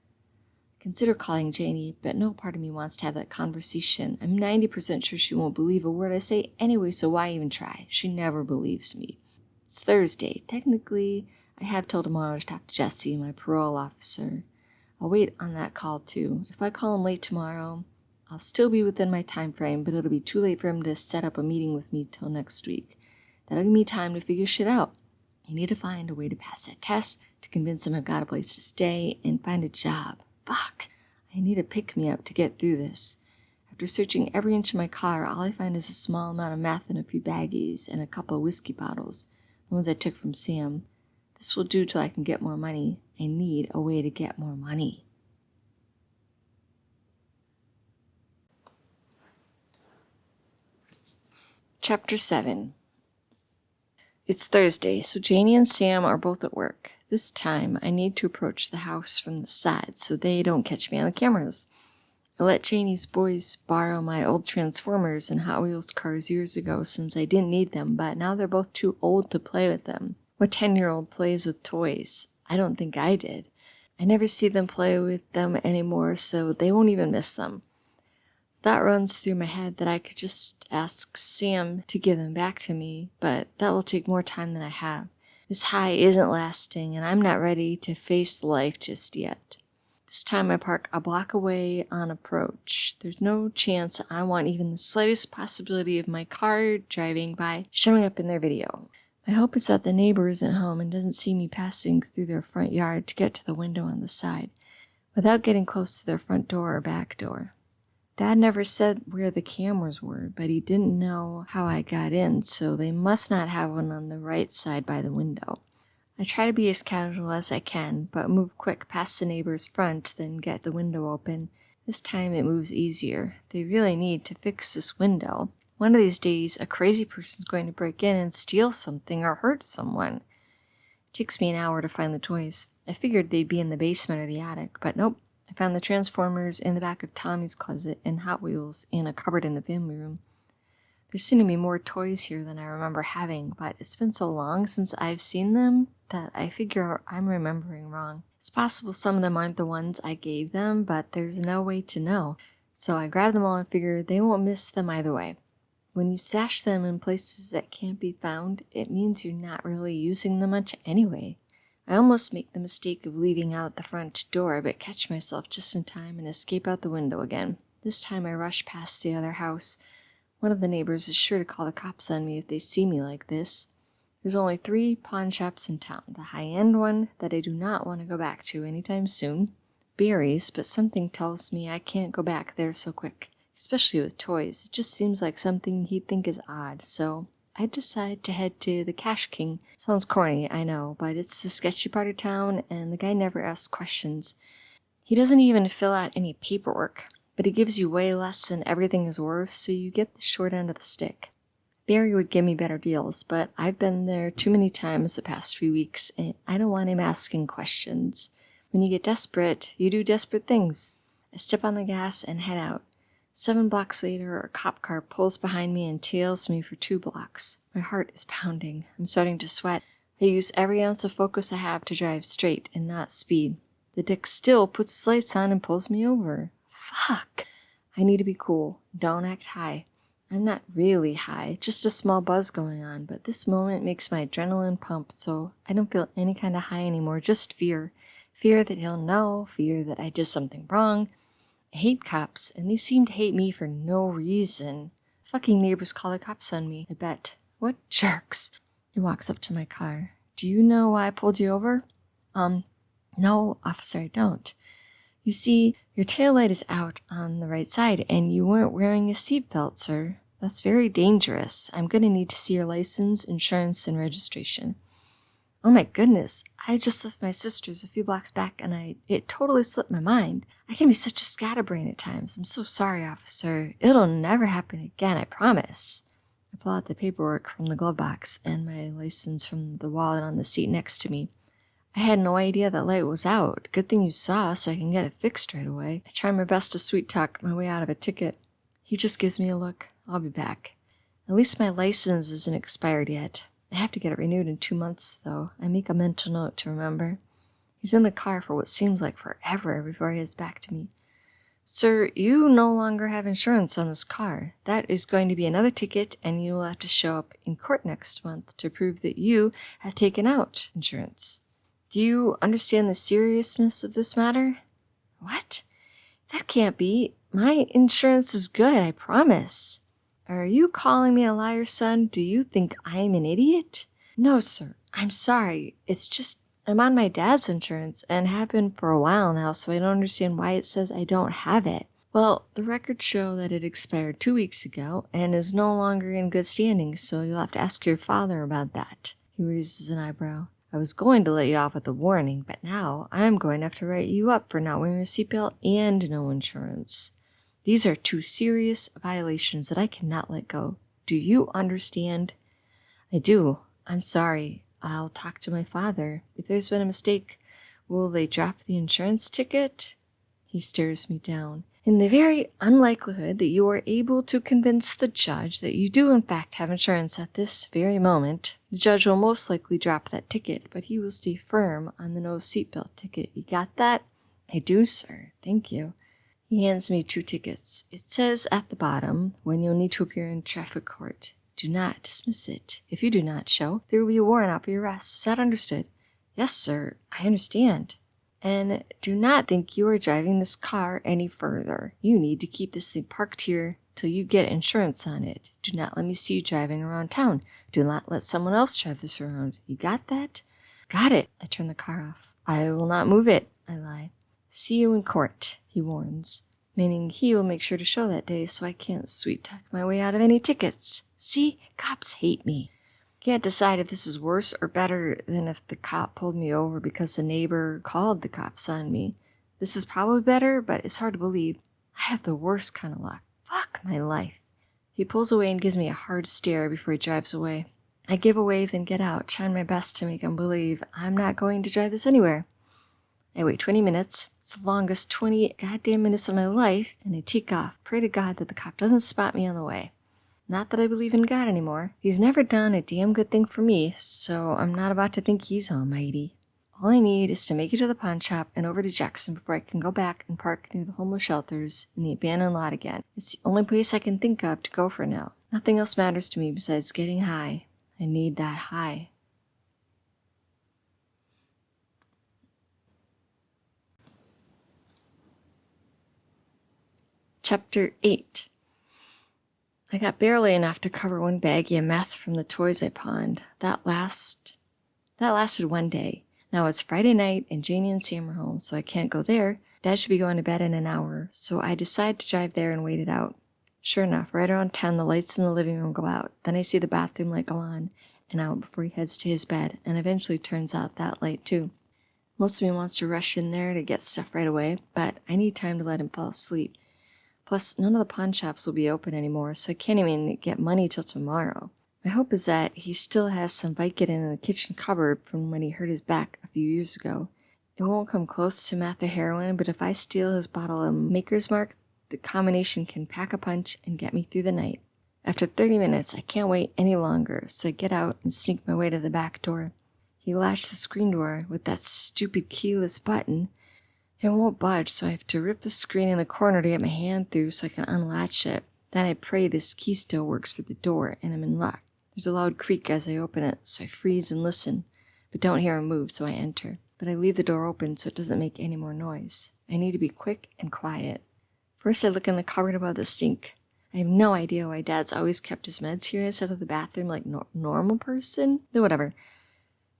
Consider calling Janie, but no part of me wants to have that conversation. I'm 90% sure she won't believe a word I say anyway, so why even try? She never believes me. It's Thursday. Technically, I have till tomorrow to talk to Jessie, my parole officer. I'll wait on that call, too. If I call him late tomorrow, I'll still be within my time frame, but it'll be too late for him to set up a meeting with me till next week. That'll give me time to figure shit out. I need to find a way to pass that test, to convince him I've got a place to stay, and find a job. Fuck, I need a pick-me-up to get through this. After searching every inch of my car, all I find is a small amount of meth and a few baggies and a couple of whiskey bottles, the ones I took from Sam. This will do till I can get more money. I need a way to get more money. Chapter 7. It's Thursday, so Janie and Sam are both at work. This time, I need to approach the house from the side so they don't catch me on the cameras. I let Janie's boys borrow my old Transformers and Hot Wheels cars years ago since I didn't need them, but now they're both too old to play with them. What 10-year-old plays with toys? I don't think I did. I never see them play with them anymore, so they won't even miss them. That runs through my head that I could just ask Sam to give them back to me, but that will take more time than I have. This high isn't lasting, and I'm not ready to face life just yet. This time I park a block away on approach. There's no chance I want even the slightest possibility of my car driving by showing up in their video. My hope is that the neighbor isn't home and doesn't see me passing through their front yard to get to the window on the side, without getting close to their front door or back door. Dad never said where the cameras were, but he didn't know how I got in, so they must not have one on the right side by the window. I try to be as casual as I can, but move quick past the neighbor's front, then get the window open. This time it moves easier. They really need to fix this window. One of these days, a crazy person's going to break in and steal something or hurt someone. It takes me an hour to find the toys. I figured they'd be in the basement or the attic, but nope. I found the Transformers in the back of Tommy's closet and Hot Wheels in a cupboard in the family room. There seem to be more toys here than I remember having, but it's been so long since I've seen them that I figure I'm remembering wrong. It's possible some of them aren't the ones I gave them, but there's no way to know. So I grab them all and figure they won't miss them either way. When you stash them in places that can't be found, it means you're not really using them much anyway. I almost make the mistake of leaving out the front door, but catch myself just in time and escape out the window again. This time I rush past the other house. One of the neighbors is sure to call the cops on me if they see me like this. There's only 3 pawn shops in town. The high-end one that I do not want to go back to anytime soon. Barry's, but something tells me I can't go back there so quick. Especially with toys. It just seems like something he'd think is odd, so I decide to head to the Cash King. Sounds corny, I know, but it's the sketchy part of town, and the guy never asks questions. He doesn't even fill out any paperwork, but he gives you way less than everything is worth, so you get the short end of the stick. Barry would give me better deals, but I've been there too many times the past few weeks, and I don't want him asking questions. When you get desperate, you do desperate things. I step on the gas and head out. 7 blocks later, a cop car pulls behind me and tails me for 2 blocks. My heart is pounding. I'm starting to sweat. I use every ounce of focus I have to drive straight and not speed. The dick still puts his lights on and pulls me over. Fuck. I need to be cool. Don't act high. I'm not really high, just a small buzz going on, but this moment makes my adrenaline pump, so I don't feel any kind of high anymore, just fear. Fear that he'll know, fear that I did something wrong. I hate cops, and they seem to hate me for no reason. Fucking neighbors call the cops on me, I bet. What jerks. He walks up to my car. Do you know why I pulled you over? No, officer, I don't. You see, your taillight is out on the right side, and you weren't wearing a seatbelt, sir. That's very dangerous. I'm going to need to see your license, insurance, and registration. Oh my goodness, I just left my sister's a few blocks back, and it totally slipped my mind. I can be such a scatterbrain at times. I'm so sorry, officer. It'll never happen again, I promise. I pull out the paperwork from the glove box and my license from the wallet on the seat next to me. I had no idea that light was out. Good thing you saw, so I can get it fixed right away. I try my best to sweet talk my way out of a ticket. He just gives me a look. I'll be back. At least my license isn't expired yet. I have to get it renewed in 2 months, though. I make a mental note to remember. He's in the car for what seems like forever before he heads back to me. Sir, you no longer have insurance on this car. That is going to be another ticket, and you will have to show up in court next month to prove that you have taken out insurance. Do you understand the seriousness of this matter? What? That can't be. My insurance is good, I promise. Are you calling me a liar, son? Do you think I'm an idiot? No, sir. I'm sorry. It's just I'm on my dad's insurance and have been for a while now, so I don't understand why it says I don't have it. Well, the records show that it expired 2 weeks ago and is no longer in good standing, so you'll have to ask your father about that. He raises an eyebrow. I was going to let you off with a warning, but now I'm going to have to write you up for not wearing a seatbelt and no insurance. These are 2 serious violations that I cannot let go. Do you understand? I do. I'm sorry. I'll talk to my father. If there's been a mistake, will they drop the insurance ticket? He stares me down. In the very unlikelihood that you are able to convince the judge that you do in fact have insurance at this very moment, the judge will most likely drop that ticket, but he will stay firm on the no seatbelt ticket. You got that? I do, sir. Thank you. He hands me 2 tickets. It says at the bottom when you'll need to appear in traffic court. Do not dismiss it. If you do not show, there will be a warrant out for your arrest. Is that understood? Yes, sir. I understand. And do not think you are driving this car any further. You need to keep this thing parked here till you get insurance on it. Do not let me see you driving around town. Do not let someone else drive this around. You got that? Got it. I turn the car off. I will not move it, I lie. See you in court, he warns, meaning he will make sure to show that day so I can't sweet talk my way out of any tickets. See? Cops hate me. Can't decide if this is worse or better than if the cop pulled me over because a neighbor called the cops on me. This is probably better, but it's hard to believe. I have the worst kind of luck. Fuck my life. He pulls away and gives me a hard stare before he drives away. I give a wave and get out, trying my best to make him believe I'm not going to drive this anywhere. I wait 20 minutes. It's the longest 20 goddamn minutes of my life, and I take off. Pray to God that the cop doesn't spot me on the way. Not that I believe in God anymore. He's never done a damn good thing for me, so I'm not about to think he's almighty. All I need is to make it to the pawn shop and over to Jackson before I can go back and park near the homeless shelters in the abandoned lot again. It's the only place I can think of to go for now. Nothing else matters to me besides getting high. I need that high. Chapter 8. I got barely enough to cover one baggie of meth from the toys I pawned. That lasted 1 day. Now it's Friday night and Janie and Sam are home, so I can't go there. Dad should be going to bed in an hour, so I decide to drive there and wait it out. Sure enough, right around 10, the lights in the living room go out. Then I see the bathroom light go on and out before he heads to his bed, and eventually turns out that light too. Most of me wants to rush in there to get stuff right away, but I need time to let him fall asleep. Plus, none of the pawn shops will be open anymore, so I can't even get money till tomorrow. My hope is that he still has some Vicodin in the kitchen cupboard from when he hurt his back a few years ago. It won't come close to meth or heroin, but if I steal his bottle of Maker's Mark, the combination can pack a punch and get me through the night. After 30 minutes, I can't wait any longer, so I get out and sneak my way to the back door. He latched the screen door with that stupid keyless button. It won't budge, so I have to rip the screen in the corner to get my hand through so I can unlatch it. Then I pray this key still works for the door, and I'm in luck. There's a loud creak as I open it, so I freeze and listen, but don't hear him move, so I enter. But I leave the door open so it doesn't make any more noise. I need to be quick and quiet. First I look in the cupboard above the sink. I have no idea why Dad's always kept his meds here instead of the bathroom like normal person. No, whatever.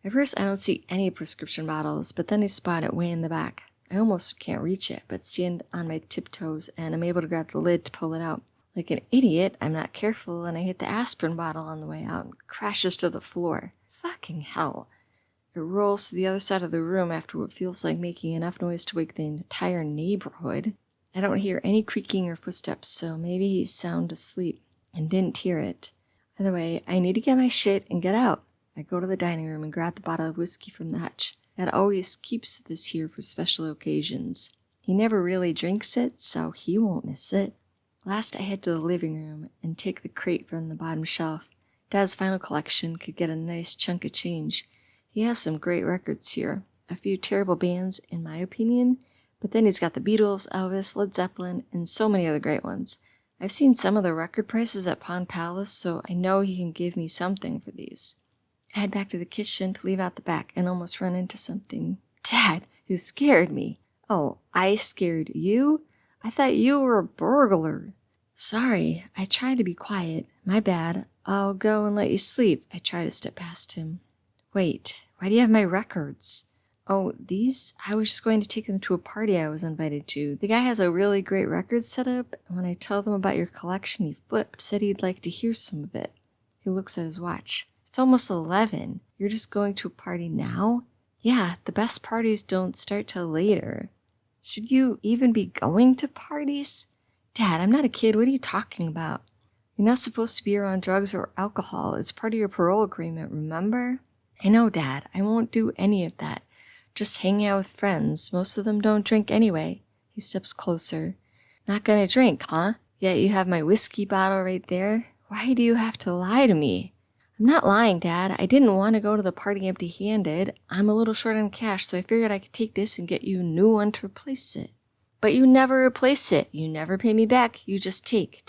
At first I don't see any prescription bottles, but then I spot it way in the back. I almost can't reach it, but stand on my tiptoes and I'm able to grab the lid to pull it out. Like an idiot, I'm not careful and I hit the aspirin bottle on the way out and crashes to the floor. Fucking hell. It rolls to the other side of the room after what feels like making enough noise to wake the entire neighborhood. I don't hear any creaking or footsteps, so maybe he's sound asleep and didn't hear it. Either way, I need to get my shit and get out. I go to the dining room and grab the bottle of whiskey from the hutch. Dad always keeps this here for special occasions. He never really drinks it, so he won't miss it. Last, I head to the living room and take the crate from the bottom shelf. Dad's final collection could get a nice chunk of change. He has some great records here. A few terrible bands, in my opinion, but then he's got the Beatles, Elvis, Led Zeppelin, and so many other great ones. I've seen some of the record prices at Pawn Palace, so I know he can give me something for these. I head back to the kitchen to leave out the back and almost run into something. Dad, you scared me. Oh, I scared you? I thought you were a burglar. Sorry, I tried to be quiet. My bad. I'll go and let you sleep. I try to step past him. Wait, why do you have my records? Oh, these? I was just going to take them to a party I was invited to. The guy has a really great record setup, and when I told him about your collection, he flipped, said he'd like to hear some of it. He looks at his watch. It's almost 11. You're just going to a party now? Yeah, the best parties don't start till later. Should you even be going to parties? Dad, I'm not a kid. What are you talking about? You're not supposed to be around drugs or alcohol. It's part of your parole agreement, remember? I know, Dad. I won't do any of that. Just hang out with friends. Most of them don't drink anyway. He steps closer. Not gonna drink, huh? Yet you have my whiskey bottle right there. Why do you have to lie to me? I'm not lying, Dad. I didn't want to go to the party empty-handed. I'm a little short on cash, so I figured I could take this and get you a new one to replace it. But you never replace it. You never pay me back. You just take.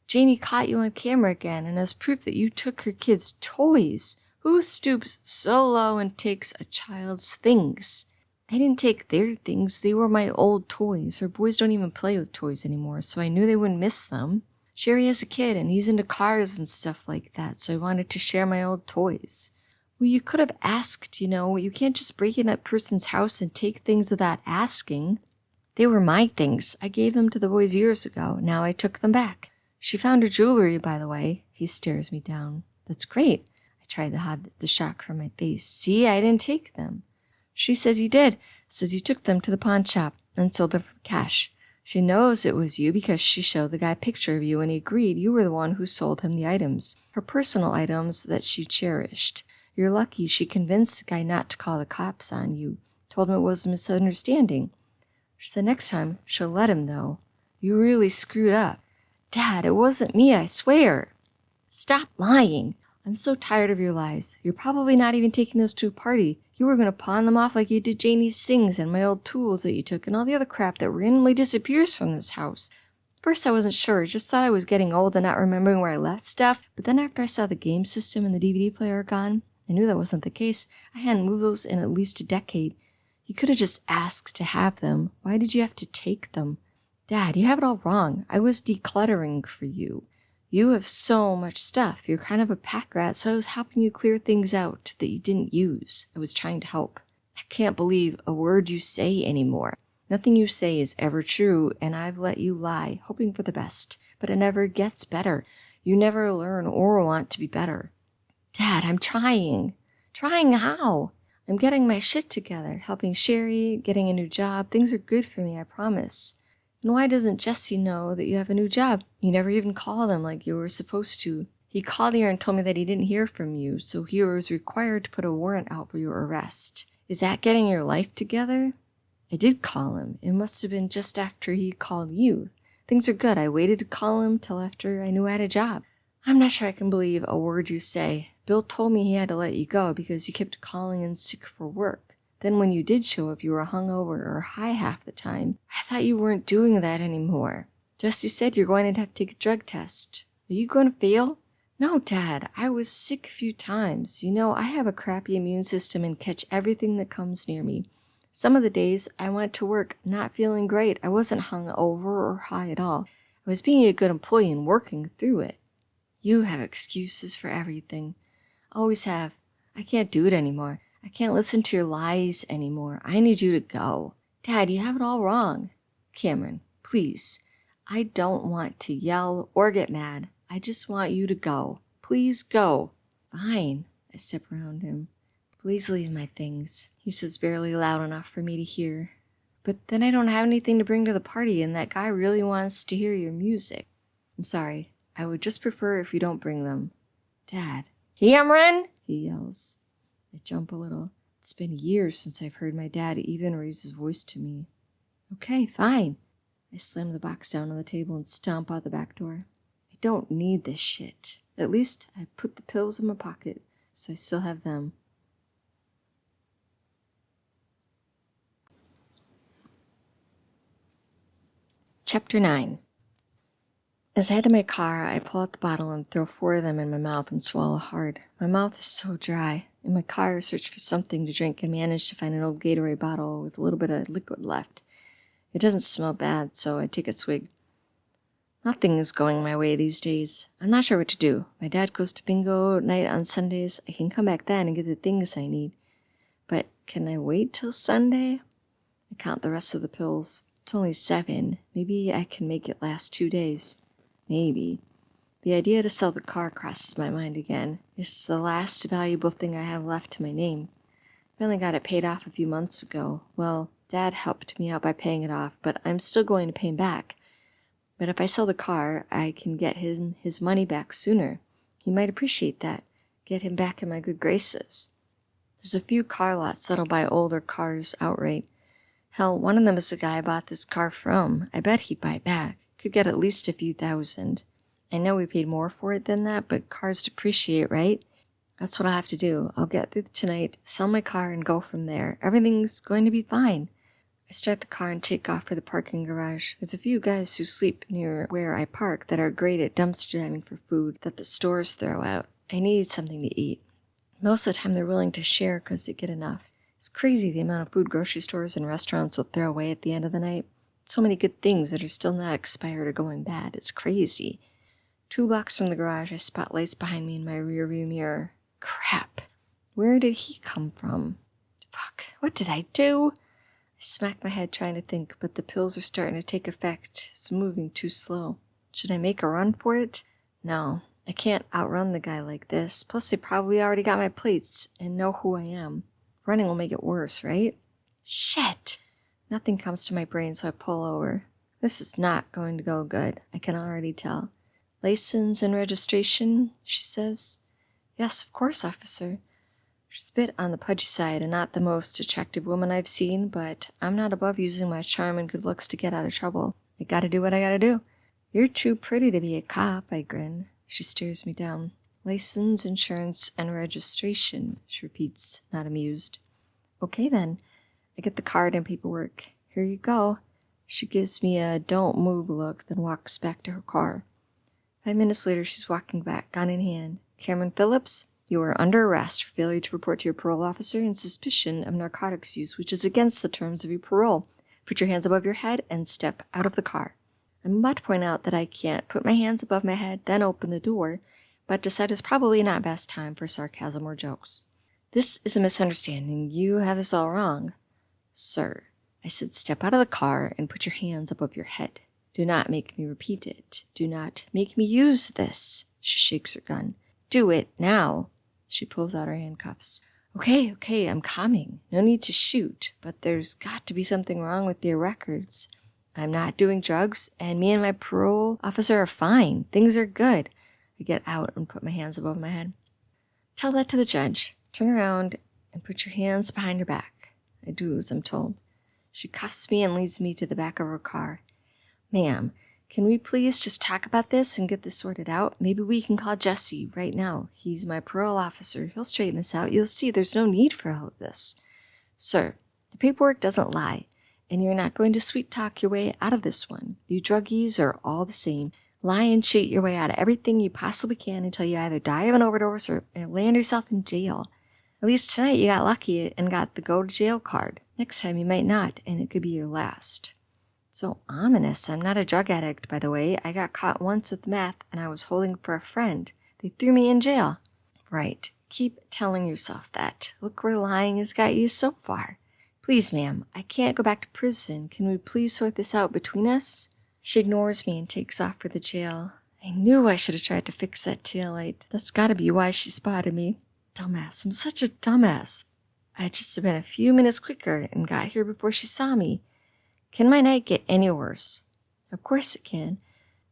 Janie caught you on camera again, and as proof that you took her kids' toys. Who stoops so low and takes a child's things? I didn't take their things. They were my old toys. Her boys don't even play with toys anymore, so I knew they wouldn't miss them. Sherry has a kid, and he's into cars and stuff like that, so I wanted to share my old toys. Well, you could have asked, You can't just break in a person's house and take things without asking. They were my things. I gave them to the boys years ago. Now I took them back. She found her jewelry, by the way. He stares me down. That's great. I tried to hide the shock from my face. See, I didn't take them. She says you did. Says you took them to the pawn shop and sold them for cash. She knows it was you because she showed the guy a picture of you and he agreed you were the one who sold him the items. Her personal items that she cherished. You're lucky she convinced the guy not to call the cops on you. Told him it was a misunderstanding. She said next time she'll let him know. You really screwed up. Dad, it wasn't me, I swear. Stop lying. I'm so tired of your lies. You're probably not even taking those to a party. You were going to pawn them off like you did Janie's things and my old tools that you took and all the other crap that randomly disappears from this house. First I wasn't sure, just thought I was getting old and not remembering where I left stuff, but then after I saw the game system and the DVD player gone, I knew that wasn't the case. I hadn't moved those in at least a decade. You could have just asked to have them. Why did you have to take them? Dad, you have it all wrong. I was decluttering for you. You have so much stuff. You're kind of a pack rat, so I was helping you clear things out that you didn't use. I was trying to help. I can't believe a word you say anymore. Nothing you say is ever true, and I've let you lie, hoping for the best. But it never gets better. You never learn or want to be better. Dad, I'm trying. Trying how? I'm getting my shit together, helping Sherry, getting a new job. Things are good for me, I promise. And why doesn't Jesse know that you have a new job? You never even called him like you were supposed to. He called here and told me that he didn't hear from you, so he was required to put a warrant out for your arrest. Is that getting your life together? I did call him. It must have been just after he called you. Things are good. I waited to call him till after I knew I had a job. I'm not sure I can believe a word you say. Bill told me he had to let you go because you kept calling in sick for work. Then when you did show up, you were hungover or high half the time. I thought you weren't doing that anymore. Jesse said you're going to have to take a drug test. Are you going to fail? No, Dad. I was sick a few times. You know, I have a crappy immune system and catch everything that comes near me. Some of the days I went to work not feeling great. I wasn't hungover or high at all. I was being a good employee and working through it. You have excuses for everything. Always have. I can't do it anymore. I can't listen to your lies anymore. I need you to go. Dad, you have it all wrong. Cameron, please. I don't want to yell or get mad. I just want you to go. Please go. Fine. I step around him. Please leave my things, he says barely loud enough for me to hear. But then I don't have anything to bring to the party, and that guy really wants to hear your music. I'm sorry. I would just prefer if you don't bring them. Dad. Cameron! He yells. I jump a little. It's been years since I've heard my dad even raise his voice to me. Okay, fine. I slam the box down on the table and stomp out the back door. I don't need this shit. At least I put the pills in my pocket, so I still have them. Chapter 9. As I head to my car, I pull out the bottle and throw 4 of them in my mouth and swallow hard. My mouth is so dry. In my car, I search for something to drink and manage to find an old Gatorade bottle with a little bit of liquid left. It doesn't smell bad, so I take a swig. Nothing is going my way these days. I'm not sure what to do. My dad goes to bingo night on Sundays. I can come back then and get the things I need. But can I wait till Sunday? I count the rest of the pills. It's only 7. Maybe I can make it last 2 days. Maybe. The idea to sell the car crosses my mind again. It's the last valuable thing I have left to my name. I only got it paid off a few months ago. Well, Dad helped me out by paying it off, but I'm still going to pay him back. But if I sell the car, I can get his money back sooner. He might appreciate that. Get him back in my good graces. There's a few car lots that'll buy older cars outright. Hell, one of them is the guy I bought this car from. I bet he'd buy it back. Could get at least a few thousand. I know we paid more for it than that, but cars depreciate, right? That's what I'll have to do. I'll get through tonight, sell my car, and go from there. Everything's going to be fine. I start the car and take off for the parking garage. There's a few guys who sleep near where I park that are great at dumpster diving for food that the stores throw out. I need something to eat. Most of the time they're willing to share because they get enough. It's crazy the amount of food grocery stores and restaurants will throw away at the end of the night. So many good things that are still not expired or going bad. It's crazy. 2 blocks from the garage, I spot lights behind me in my rearview mirror. Crap. Where did he come from? Fuck. What did I do? I smack my head trying to think, but the pills are starting to take effect. It's moving too slow. Should I make a run for it? No. I can't outrun the guy like this. Plus, they probably already got my plates and know who I am. Running will make it worse, right? Shit! Nothing comes to my brain, so I pull over. This is not going to go good. I can already tell. License and registration, she says. Yes, of course, officer. She's a bit on the pudgy side and not the most attractive woman I've seen, but I'm not above using my charm and good looks to get out of trouble. I gotta do what I gotta do. You're too pretty to be a cop, I grin. She stares me down. License, insurance, and registration, she repeats, not amused. Okay then. I get the card and paperwork. Here you go. She gives me a don't move look, then walks back to her car. 5 minutes later, she's walking back, gun in hand. Cameron Phillips, you are under arrest for failure to report to your parole officer and suspicion of narcotics use, which is against the terms of your parole. Put your hands above your head and step out of the car. I'm about to point out that I can't put my hands above my head, then open the door, but decide it's probably not best time for sarcasm or jokes. This is a misunderstanding. You have this all wrong. Sir, I said step out of the car and put your hands above your head. Do not make me repeat it. Do not make me use this. She shakes her gun. Do it now. She pulls out her handcuffs. Okay, I'm coming. No need to shoot, but there's got to be something wrong with your records. I'm not doing drugs, and me and my parole officer are fine. Things are good. I get out and put my hands above my head. Tell that to the judge. Turn around and put your hands behind your back. I do as I'm told. She cuffs me and leads me to the back of her car. Ma'am, can we please just talk about this and get this sorted out? Maybe we can call Jesse right now. He's my parole officer. He'll straighten this out. You'll see there's no need for all of this. Sir, the paperwork doesn't lie, and you're not going to sweet talk your way out of this one. You druggies are all the same. Lie and cheat your way out of everything you possibly can until you either die of an overdose or land yourself in jail. At least tonight you got lucky and got the go-to-jail card. Next time you might not, and it could be your last. So ominous. I'm not a drug addict, by the way. I got caught once with meth, and I was holding for a friend. They threw me in jail. Right. Keep telling yourself that. Look where lying has got you so far. Please, ma'am, I can't go back to prison. Can we please sort this out between us? She ignores me and takes off for the jail. I knew I should have tried to fix that taillight. That's gotta be why she spotted me. Dumbass. I'm such a dumbass. I had just been a few minutes quicker and got here before she saw me. Can my night get any worse? Of course it can.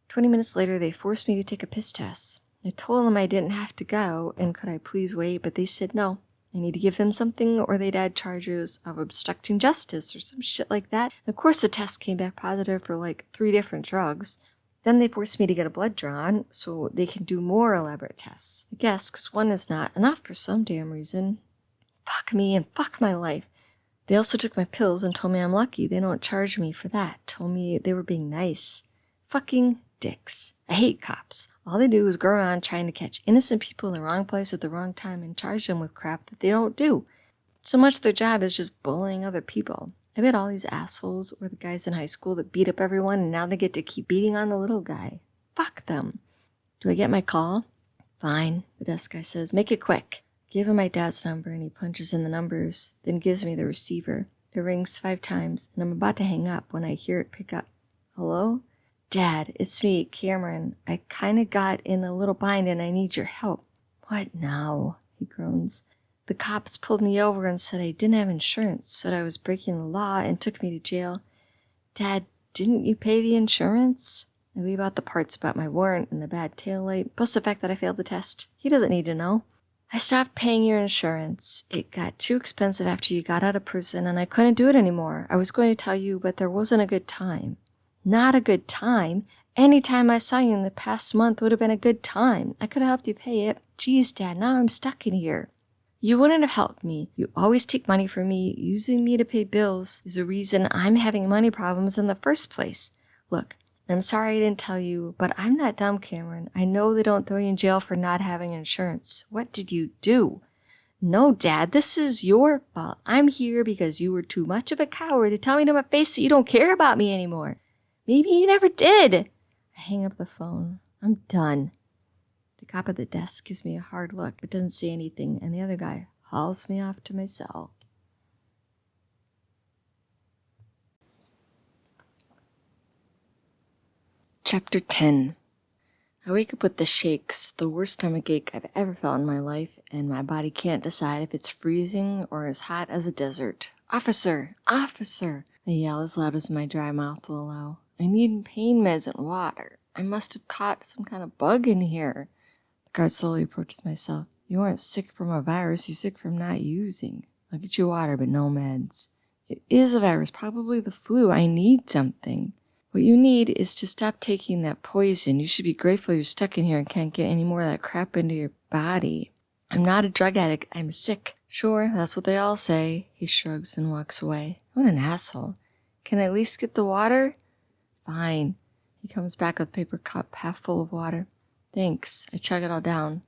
20 minutes later, they forced me to take a piss test. I told them I didn't have to go, and could I please wait, but they said no. I need to give them something, or they'd add charges of obstructing justice or some shit like that. And of course, the test came back positive for like 3 different drugs. Then they forced me to get a blood drawn, so they can do more elaborate tests. I guess, 'cause one is not enough for some damn reason. Fuck me and fuck my life. They also took my pills and told me I'm lucky. They don't charge me for that. Told me they were being nice. Fucking dicks. I hate cops. All they do is go around trying to catch innocent people in the wrong place at the wrong time and charge them with crap that they don't do. So much their job is just bullying other people. I bet all these assholes were the guys in high school that beat up everyone, and now they get to keep beating on the little guy. Fuck them. Do I get my call? Fine, the desk guy says. Make it quick. Give him my dad's number, and he punches in the numbers, then gives me the receiver. It rings 5 times, and I'm about to hang up when I hear it pick up. Hello? Dad, it's me, Cameron. I kinda got in a little bind, and I need your help. What now? He groans. The cops pulled me over and said I didn't have insurance, said I was breaking the law, and took me to jail. Dad, didn't you pay the insurance? I leave out the parts about my warrant and the bad taillight, plus the fact that I failed the test. He doesn't need to know. I stopped paying your insurance. It got too expensive after you got out of prison, and I couldn't do it anymore. I was going to tell you, but there wasn't a good time. Not a good time? Any time I saw you in the past month would have been a good time. I could have helped you pay it. Geez, Dad, now I'm stuck in here. You wouldn't have helped me. You always take money from me. Using me to pay bills is the reason I'm having money problems in the first place. Look, I'm sorry I didn't tell you, but I'm not dumb, Cameron. I know they don't throw you in jail for not having insurance. What did you do? No, Dad, this is your fault. I'm here because you were too much of a coward to tell me to my face that you don't care about me anymore. Maybe you never did. I hang up the phone. I'm done. The cop at the desk gives me a hard look, but doesn't say anything, and the other guy hauls me off to my cell. Chapter 10. I wake up with the shakes, the worst stomach ache I've ever felt in my life, and my body can't decide if it's freezing or as hot as a desert. Officer! Officer! I yell as loud as my dry mouth will allow. I need pain meds and water. I must have caught some kind of bug in here. The guard slowly approaches my cell. You aren't sick from a virus, you're sick from not using. I'll get you water, but no meds. It is a virus, probably the flu. I need something. What you need is to stop taking that poison. You should be grateful you're stuck in here and can't get any more of that crap into your body. I'm not a drug addict. I'm sick. Sure, that's what they all say. He shrugs and walks away. What an asshole. Can I at least get the water? Fine. He comes back with a paper cup half full of water. Thanks. I chug it all down.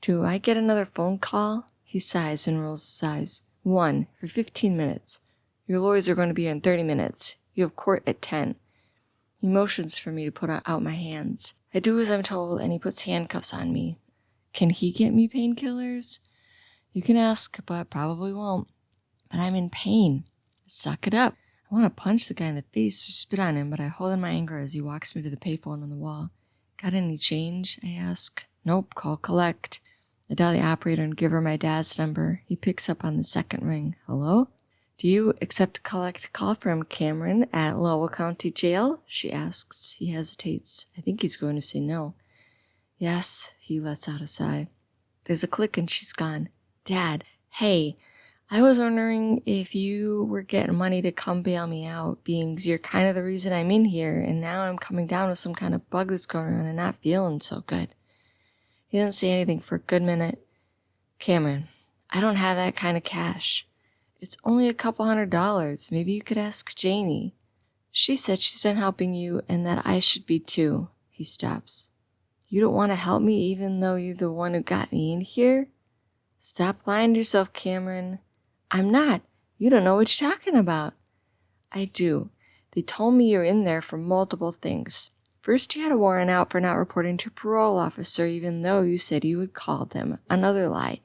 Do I get another phone call? He sighs and rolls his eyes. 1 for 15 minutes. Your lawyers are going to be here in 30 minutes. You have court at 10. He motions for me to put out my hands. I do as I'm told, and he puts handcuffs on me. Can he get me painkillers? You can ask, but probably won't. But I'm in pain. Suck it up. I want to punch the guy in the face or spit on him, but I hold in my anger as he walks me to the payphone on the wall. Got any change? I ask. Nope, call collect. I dial the operator and give her my dad's number. He picks up on the second ring. Hello? Do you accept a collect call from Cameron at Lowell County Jail? She asks. He hesitates. I think he's going to say no. Yes, he lets out a sigh. There's a click and she's gone. Dad, hey, I was wondering if you were getting money to come bail me out, being you're kind of the reason I'm in here, and now I'm coming down with some kind of bug that's going around and not feeling so good. He didn't say anything for a good minute. Cameron, I don't have that kind of cash. It's only a couple $100. Maybe you could ask Janie. She said she's done helping you and that I should be too. He stops. You don't want to help me even though you're the one who got me in here? Stop lying to yourself, Cameron. I'm not. You don't know what you're talking about. I do. They told me you're in there for multiple things. First, you had a warrant out for not reporting to a parole officer even though you said you would call them. Another lie.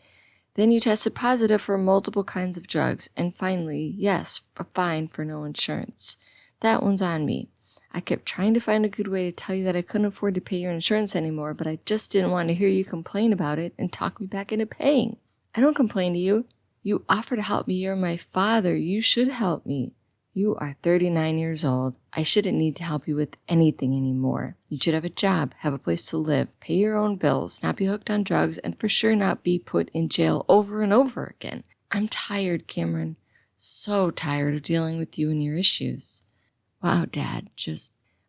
Then you tested positive for multiple kinds of drugs. And finally, yes, a fine for no insurance. That one's on me. I kept trying to find a good way to tell you that I couldn't afford to pay your insurance anymore, but I just didn't want to hear you complain about it and talk me back into paying. I don't complain to you. You offer to help me. You're my father. You should help me. You are 39 years old. I shouldn't need to help you with anything anymore. You should have a job, have a place to live, pay your own bills, not be hooked on drugs, and for sure not be put in jail over and over again. I'm tired, Cameron. So tired of dealing with you and your issues. Wow, Dad,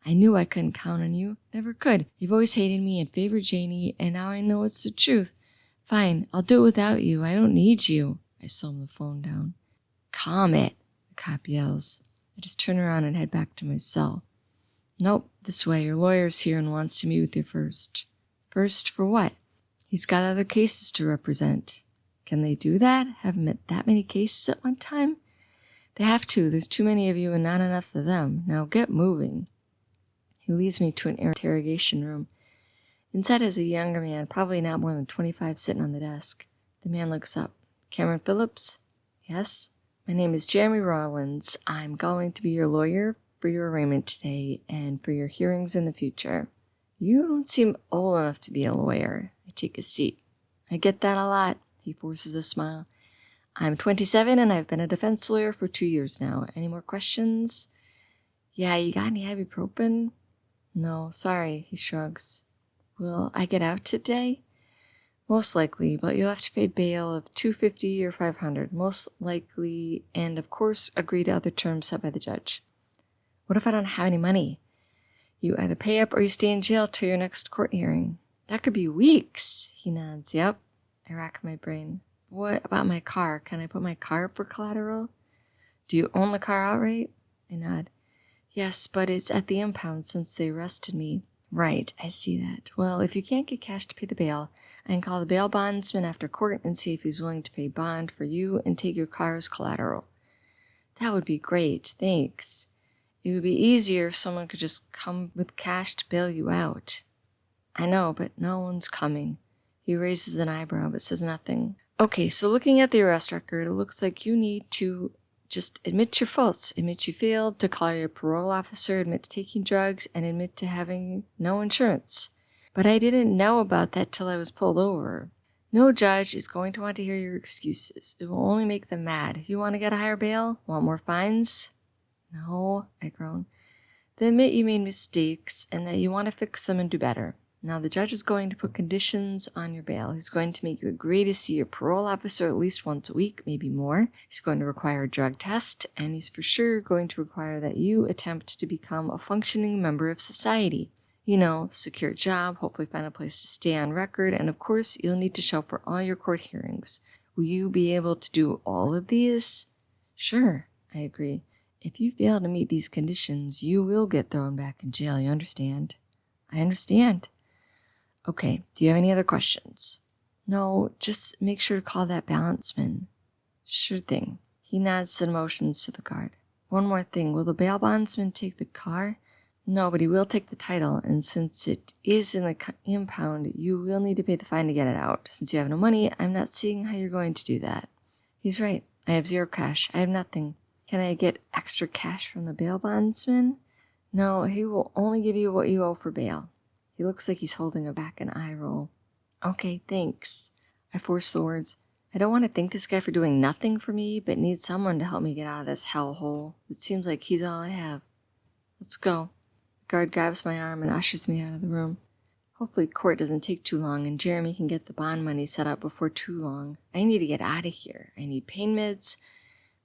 I knew I couldn't count on you. Never could. You've always hated me and favored Janie, and now I know it's the truth. Fine, I'll do it without you. I don't need you. I slammed the phone down. Calm it, the cop yells. I just turn around and head back to my cell. Nope, this way. Your lawyer's here and wants to meet with you first. First for what? He's got other cases to represent. Can they do that? Haven't met that many cases at one time? They have to. There's too many of you and not enough of them. Now get moving. He leads me to an interrogation room. Inside is a younger man, probably not more than 25, sitting on the desk. The man looks up. Cameron Phillips? Yes? My name is Jeremy Rawlins. I'm going to be your lawyer for your arraignment today and for your hearings in the future. You don't seem old enough to be a lawyer. I take a seat. I get that a lot. He forces a smile. I'm 27 and I've been a defense lawyer for 2 years now. Any more questions? Yeah, you got any ibuprofen? No, sorry, he shrugs. Will I get out today? Most likely, but you'll have to pay bail of $250 or $500. Most likely, and of course, agree to other terms set by the judge. What if I don't have any money? You either pay up or you stay in jail till your next court hearing. That could be weeks. He nods. Yep. I rack my brain. What about my car? Can I put my car up for collateral? Do you own the car outright? I nod. Yes, but it's at the impound since they arrested me. Right, I see that. Well, if you can't get cash to pay the bail, I can call the bail bondsman after court and see if he's willing to pay bond for you and take your car as collateral. That would be great, thanks. It would be easier if someone could just come with cash to bail you out. I know, but no one's coming. He raises an eyebrow but says nothing. Okay, so looking at the arrest record, it looks like you need to just admit your faults, admit you failed to call your parole officer, admit to taking drugs, and admit to having no insurance. But I didn't know about that till I was pulled over. No judge is going to want to hear your excuses. It will only make them mad. You want to get a higher bail? Want more fines? No, I groan. Then admit you made mistakes and that you want to fix them and do better. Now the judge is going to put conditions on your bail. He's going to make you agree to see your parole officer at least once a week, maybe more. He's going to require a drug test, and he's for sure going to require that you attempt to become a functioning member of society. You know, secure a job, hopefully find a place to stay on record, and of course, you'll need to show for all your court hearings. Will you be able to do all of these? Sure, I agree. If you fail to meet these conditions, you will get thrown back in jail, you understand? I understand. Okay, do you have any other questions? No, just make sure to call that balanceman. Sure thing. He nods and motions to the guard. One more thing, will the bail bondsman take the car? No, but he will take the title, and since it is in the impound, you will need to pay the fine to get it out. Since you have no money, I'm not seeing how you're going to do that. He's right. I have zero cash. I have nothing. Can I get extra cash from the bail bondsman? No, he will only give you what you owe for bail. He looks like he's holding back an eye roll. Okay, thanks. I force the words. I don't want to thank this guy for doing nothing for me, but need someone to help me get out of this hellhole. It seems like he's all I have. Let's go. The guard grabs my arm and ushers me out of the room. Hopefully court doesn't take too long and Jeremy can get the bond money set up before too long. I need to get out of here. I need pain meds.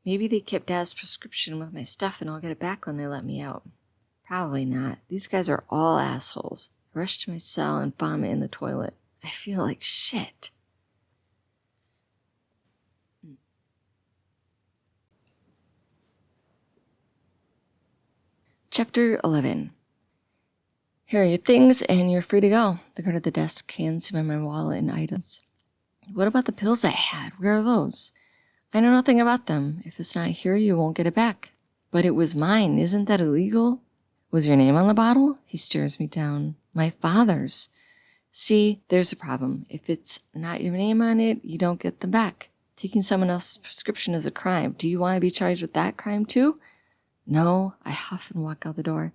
Maybe they kept Dad's prescription with my stuff and I'll get it back when they let me out. Probably not. These guys are all assholes. I rush to my cell and vomit in the toilet. I feel like shit. Chapter 11. Here are your things, and you're free to go. The guard at the desk hands me my wallet and items. What about the pills I had? Where are those? I know nothing about them. If it's not here, you won't get it back. But it was mine. Isn't that illegal? Was your name on the bottle? He stares me down. My father's. See, there's a problem. If it's not your name on it, you don't get them back. Taking someone else's prescription is a crime. Do you want to be charged with that crime too? No, I huff and walk out the door.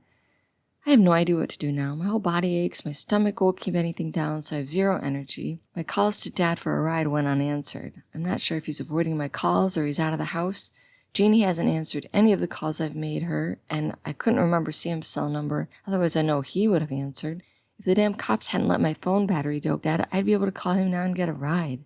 I have no idea what to do now. My whole body aches, my stomach won't keep anything down, so I have zero energy. My calls to Dad for a ride went unanswered. I'm not sure if he's avoiding my calls or he's out of the house. Jeannie hasn't answered any of the calls I've made her, and I couldn't remember Sam's cell number, otherwise I know he would have answered. If the damn cops hadn't let my phone battery go dead, I'd be able to call him now and get a ride.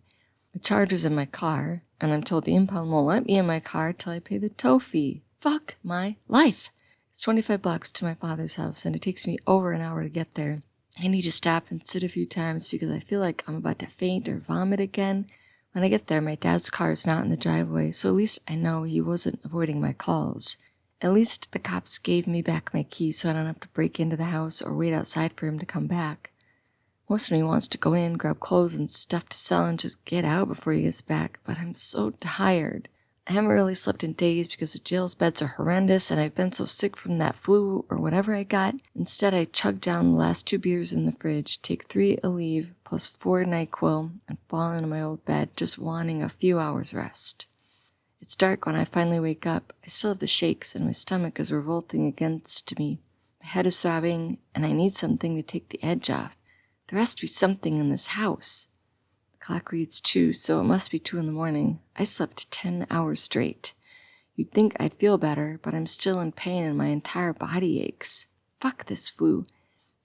The charger's in my car, and I'm told the impound won't let me in my car till I pay the tow fee. Fuck my life. It's $25 to my father's house, and it takes me over an hour to get there. I need to stop and sit a few times because I feel like I'm about to faint or vomit again. When I get there, my dad's car is not in the driveway, so at least I know he wasn't avoiding my calls. At least the cops gave me back my key so I don't have to break into the house or wait outside for him to come back. Most of me wants to go in, grab clothes and stuff to sell and just get out before he gets back, but I'm so tired. I haven't really slept in days because the jail's beds are horrendous and I've been so sick from that flu or whatever I got. Instead, I chug down the last 2 beers in the fridge, take 3 Aleve plus 4 NyQuil, and fall into my old bed just wanting a few hours rest. It's dark when I finally wake up. I still have the shakes and my stomach is revolting against me. My head is throbbing and I need something to take the edge off. There has to be something in this house. The clock reads 2, so it must be 2 in the morning. I slept 10 hours straight. You'd think I'd feel better, but I'm still in pain and my entire body aches. Fuck this flu.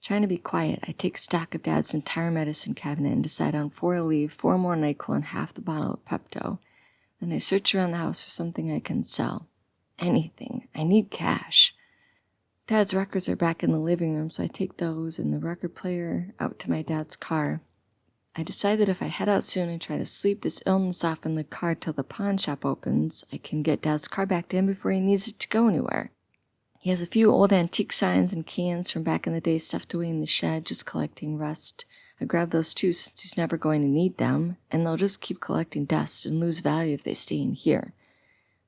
Trying to be quiet, I take stock of Dad's entire medicine cabinet and decide on 4 Aleve, 4 more NyQuil, and half the bottle of Pepto. Then I search around the house for something I can sell. Anything. I need cash. Dad's records are back in the living room, so I take those and the record player out to my dad's car. I decide that if I head out soon and try to sleep this illness off in the car till the pawn shop opens, I can get Dad's car back to him before he needs it to go anywhere. He has a few old antique signs and cans from back in the day stuffed away in the shed, just collecting rust. I grab those too since he's never going to need them, and they'll just keep collecting dust and lose value if they stay in here.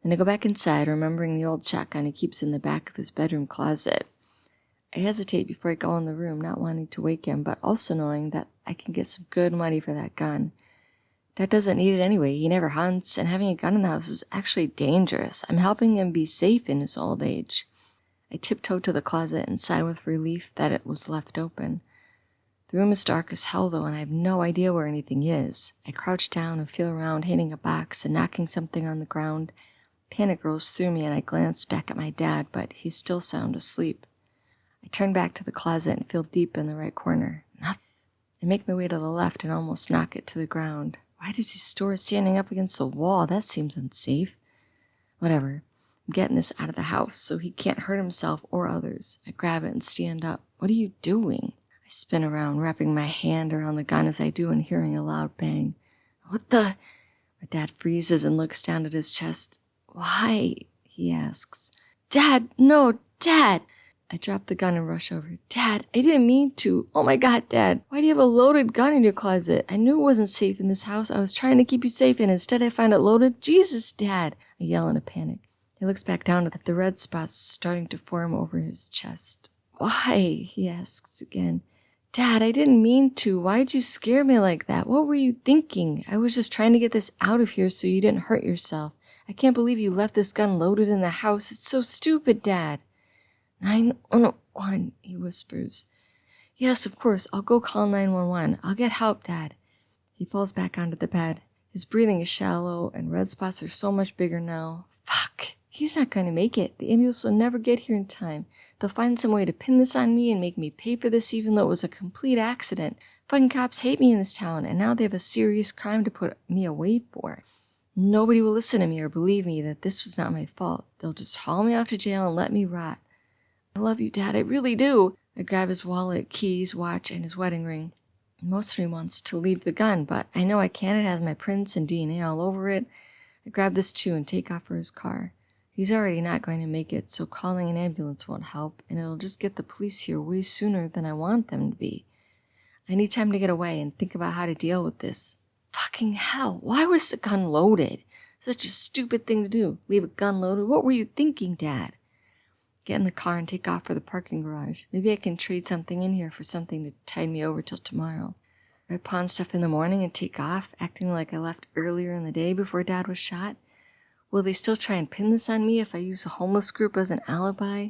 Then I go back inside, remembering the old shotgun he keeps in the back of his bedroom closet. I hesitate before I go in the room, not wanting to wake him, but also knowing that I can get some good money for that gun. Dad doesn't need it anyway. He never hunts, and having a gun in the house is actually dangerous. I'm helping him be safe in his old age. I tiptoe to the closet and sigh with relief that it was left open. The room is dark as hell, though, and I have no idea where anything is. I crouch down and feel around, hitting a box and knocking something on the ground. Panic rolls through me, and I glance back at my dad, but he's still sound asleep. I turn back to the closet and feel deep in the right corner. Nothing. I make my way to the left and almost knock it to the ground. Why does he store it standing up against the wall? That seems unsafe. Whatever. I'm getting this out of the house so he can't hurt himself or others. I grab it and stand up. What are you doing? I spin around, wrapping my hand around the gun as I do and hearing a loud bang. What the? My dad freezes and looks down at his chest. Why? He asks. Dad, no, Dad! I drop the gun and rush over. Dad, I didn't mean to. Oh my God, Dad. Why do you have a loaded gun in your closet? I knew it wasn't safe in this house. I was trying to keep you safe and instead I find it loaded. Jesus, Dad. I yell in a panic. He looks back down at the red spots starting to form over his chest. Why? He asks again. Dad, I didn't mean to. Why'd you scare me like that? What were you thinking? I was just trying to get this out of here so you didn't hurt yourself. I can't believe you left this gun loaded in the house. It's so stupid, Dad. 911, he whispers. Yes, of course. I'll go call 911. I'll get help, Dad. He falls back onto the bed. His breathing is shallow, and red spots are so much bigger now. Fuck, He's not going to make it. The ambulance will never get here in time. They'll find some way to pin this on me and make me pay for this even though it was a complete accident. Fucking cops hate me in this town, and now they have a serious crime to put me away for. Nobody will listen to me or believe me that this was not my fault. They'll just haul me off to jail and let me rot. I love you, Dad. I really do. I grab his wallet, keys, watch, and his wedding ring. Most of me wants to leave the gun, but I know I can't. It has my prints and DNA all over it. I grab this too and take off for his car. He's already not going to make it, so calling an ambulance won't help, and it'll just get the police here way sooner than I want them to be. I need time to get away and think about how to deal with this. Fucking hell, why was the gun loaded? Such a stupid thing to do. Leave a gun loaded? What were you thinking, Dad? Get in the car and take off for the parking garage. Maybe I can trade something in here for something to tide me over till tomorrow. I pawn stuff in the morning and take off, acting like I left earlier in the day before Dad was shot. Will they still try and pin this on me if I use a homeless group as an alibi?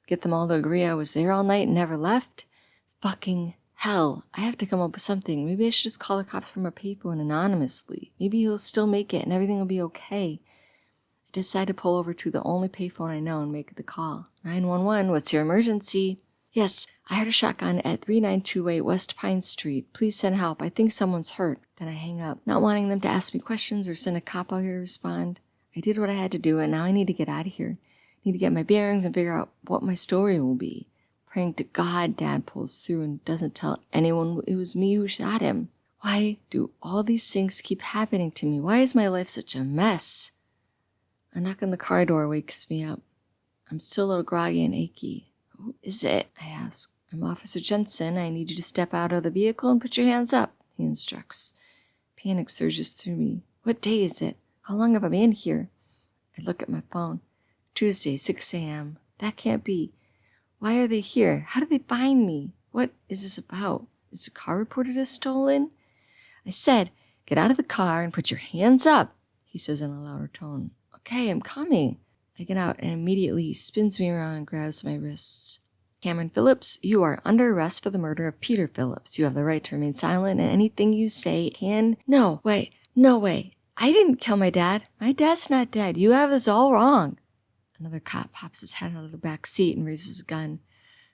Get them all to agree I was there all night and never left? Fucking hell, I have to come up with something. Maybe I should just call the cops from a payphone anonymously. Maybe he'll still make it and everything will be okay. I decide to pull over to the only payphone I know and make the call. 911, what's your emergency? Yes, I heard a shotgun at 3928 West Pine Street. Please send help. I think someone's hurt. Then I hang up, not wanting them to ask me questions or send a cop out here to respond. I did what I had to do, and now I need to get out of here. I need to get my bearings and figure out what my story will be. Praying to God Dad pulls through and doesn't tell anyone it was me who shot him. Why do all these things keep happening to me? Why is my life such a mess? A knock on the car door wakes me up. I'm still a little groggy and achy. Who is it? I ask. I'm Officer Jensen. I need you to step out of the vehicle and put your hands up, he instructs. Panic surges through me. What day is it? How long have I been here? I look at my phone. Tuesday, 6 a.m. That can't be. Why are they here? How did they find me? What is this about? Is the car reported as stolen? I said, get out of the car and put your hands up, he says in a louder tone. Okay, I'm coming. I get out and immediately he spins me around and grabs my wrists. Cameron Phillips, you are under arrest for the murder of Peter Phillips. You have the right to remain silent and anything you say can... No way. I didn't kill my dad. My dad's not dead. You have this all wrong. Another cop pops his head out of the back seat and raises a gun.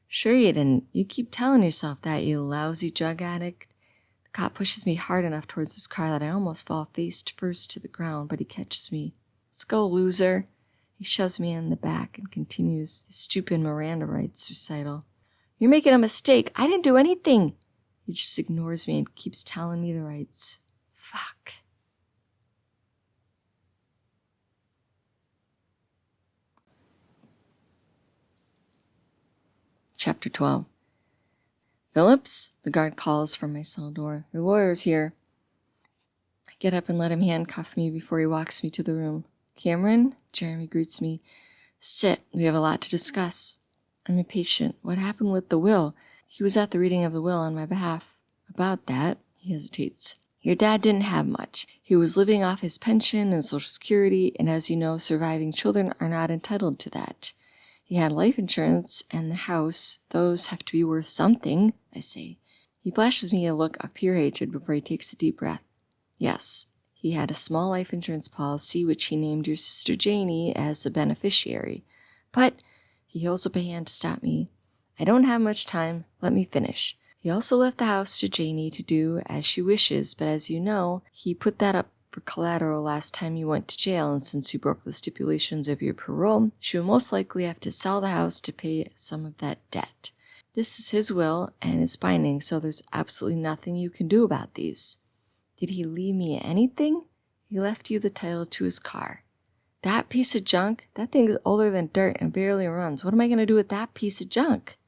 Sure you didn't. You keep telling yourself that, you lousy drug addict. The cop pushes me hard enough towards his car that I almost fall face first to the ground, but he catches me. Let's go, loser. He shoves me in the back and continues his stupid Miranda rights recital. You're making a mistake. I didn't do anything. He just ignores me and keeps telling me the rights. Fuck. Chapter 12. Phillips, the guard calls from my cell door. Your lawyer's here. I get up and let him handcuff me before he walks me to the room. Cameron, Jeremy greets me. Sit, we have a lot to discuss. I'm impatient. What happened with the will? He was at the reading of the will on my behalf. About that, he hesitates. Your dad didn't have much. He was living off his pension and Social Security, and as you know, surviving children are not entitled to that. He had life insurance and the house. Those have to be worth something, I say. He flashes me a look of pure hatred before he takes a deep breath. Yes, he had a small life insurance policy which he named your sister Janie as the beneficiary. But he holds up a hand to stop me. I don't have much time. Let me finish. He also left the house to Janie to do as she wishes, but as you know, he put that up for collateral last time you went to jail, and since you broke the stipulations of your parole, she will most likely have to sell the house to pay some of that debt. This is his will, and it's binding, so there's absolutely nothing you can do about these. Did he leave me anything? He left you the title to his car. That piece of junk? That thing is older than dirt and barely runs. What am I going to do with that piece of junk?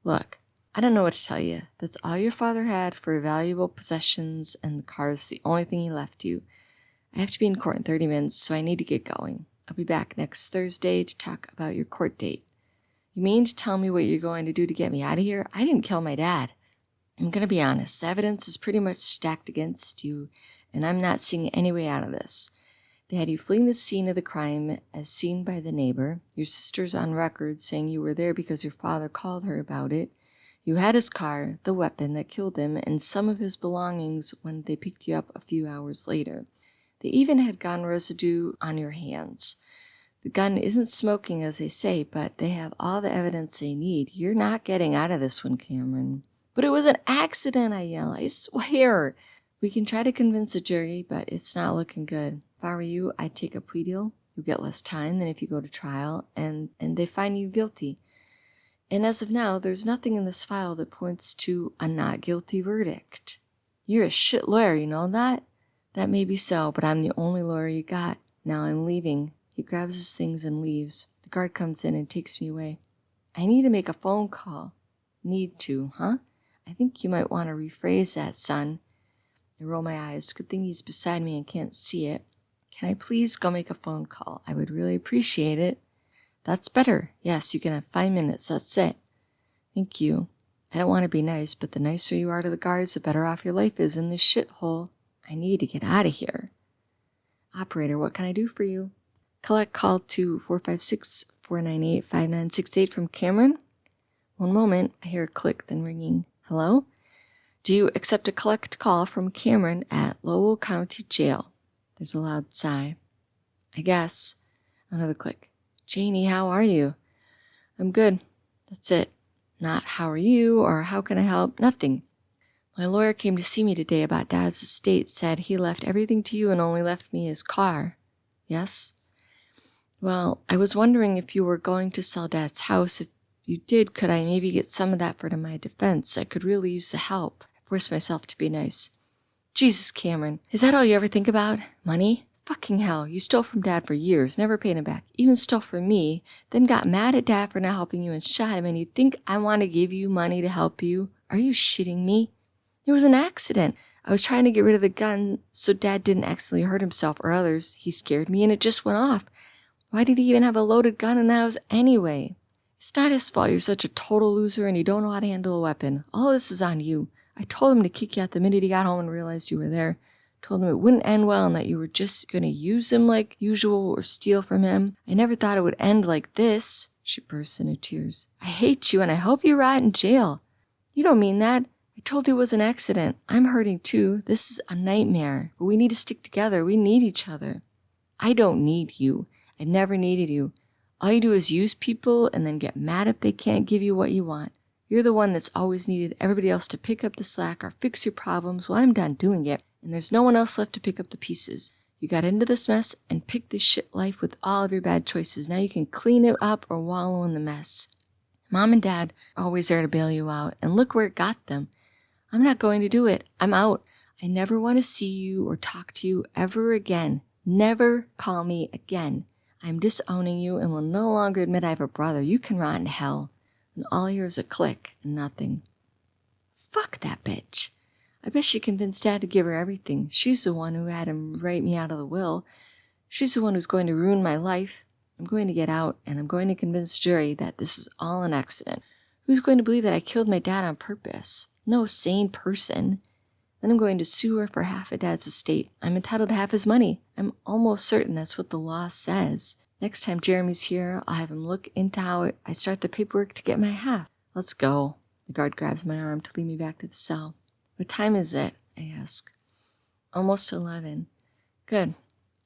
Look, I don't know what to tell you. That's all your father had for valuable possessions, and the car is the only thing he left you. I have to be in court in 30 minutes, so I need to get going. I'll be back next Thursday to talk about your court date. You mean to tell me what you're going to do to get me out of here? I didn't kill my dad. I'm going to be honest. The evidence is pretty much stacked against you, and I'm not seeing any way out of this. They had you fleeing the scene of the crime as seen by the neighbor. Your sister's on record saying you were there because your father called her about it. You had his car, the weapon that killed him, and some of his belongings when they picked you up a few hours later. They even had gun residue on your hands. The gun isn't smoking as they say, but they have all the evidence they need. You're not getting out of this one, Cameron. But it was an accident, I yell. I swear. We can try to convince a jury, but it's not looking good. If I were you, I'd take a plea deal. You'll get less time than if you go to trial, and they find you guilty. And as of now, there's nothing in this file that points to a not guilty verdict. You're a shit lawyer, you know that? That may be so, but I'm the only lawyer you got. Now I'm leaving. He grabs his things and leaves. The guard comes in and takes me away. I need to make a phone call. Need to, huh? I think you might want to rephrase that, son. I roll my eyes. Good thing he's beside me and can't see it. Can I please go make a phone call? I would really appreciate it. That's better. Yes, you can have 5 minutes. That's it. Thank you. I don't want to be nice, but the nicer you are to the guards, the better off your life is in this shithole. I need to get out of here. Operator, what can I do for you? Collect call to 456-498-5968 from Cameron. One moment. I hear a click, then ringing. Hello? Do you accept a collect call from Cameron at Lowell County Jail? There's a loud sigh. I guess. Another click. Janie, how are you? I'm good. That's it. Not how are you or how can I help? Nothing. My lawyer came to see me today about Dad's estate, said he left everything to you and only left me his car. Yes? Well, I was wondering if you were going to sell Dad's house. If you did, could I maybe get some of that for my defense? I could really use the help. I forced myself to be nice. Jesus, Cameron, is that all you ever think about? Money? Fucking hell, you stole from Dad for years, never paid him back, even stole from me, then got mad at Dad for not helping you and shot him, and you think I want to give you money to help you? Are you shitting me? It was an accident. I was trying to get rid of the gun so Dad didn't accidentally hurt himself or others. He scared me and it just went off. Why did he even have a loaded gun in the house anyway? It's not his fault you're such a total loser and you don't know how to handle a weapon. All this is on you. I told him to kick you out the minute he got home and realized you were there. Told him it wouldn't end well and that you were just going to use him like usual or steal from him. I never thought it would end like this. She bursts into tears. I hate you and I hope you rot in jail. You don't mean that. I told you it was an accident. I'm hurting too. This is a nightmare. But we need to stick together. We need each other. I don't need you. I never needed you. All you do is use people and then get mad if they can't give you what you want. You're the one that's always needed everybody else to pick up the slack or fix your problems. Well, I'm done doing it. And there's no one else left to pick up the pieces. You got into this mess and picked this shit life with all of your bad choices. Now you can clean it up or wallow in the mess. Mom and Dad are always there to bail you out, and look where it got them. I'm not going to do it. I'm out. I never want to see you or talk to you ever again. Never call me again. I'm disowning you and will no longer admit I have a brother. You can rot in hell. And all I hear is a click and nothing. Fuck that bitch. I bet she convinced Dad to give her everything. She's the one who had him write me out of the will. She's the one who's going to ruin my life. I'm going to get out, and I'm going to convince the jury that this is all an accident. Who's going to believe that I killed my dad on purpose? No sane person. Then I'm going to sue her for half of Dad's estate. I'm entitled to half his money. I'm almost certain that's what the law says. Next time Jeremy's here, I'll have him look into how I start the paperwork to get my half. Let's go. The guard grabs my arm to lead me back to the cell. What time is it? I ask. Almost 11. Good.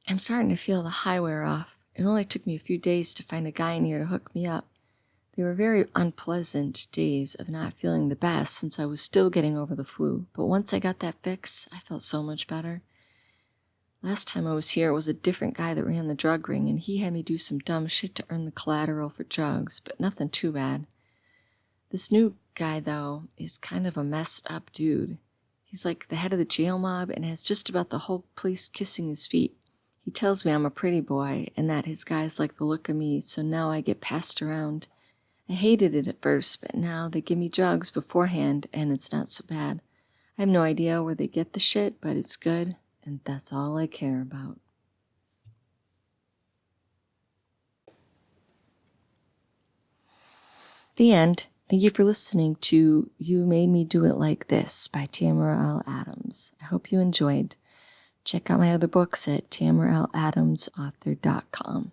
I'm starting to feel the high wear off. It only took me a few days to find a guy in here to hook me up. They were very unpleasant days of not feeling the best since I was still getting over the flu. But once I got that fix, I felt so much better. Last time I was here, it was a different guy that ran the drug ring, and he had me do some dumb shit to earn the collateral for drugs, but nothing too bad. This new guy, though, is kind of a messed up dude. He's like the head of the jail mob and has just about the whole place kissing his feet. He tells me I'm a pretty boy and that his guys like the look of me, so now I get passed around. I hated it at first, but now they give me drugs beforehand and it's not so bad. I have no idea where they get the shit, but it's good, and that's all I care about. The end. Thank you for listening to You Made Me Do It Like This by Tamara L. Adams. I hope you enjoyed. Check out my other books at tamaradamsauthor.com.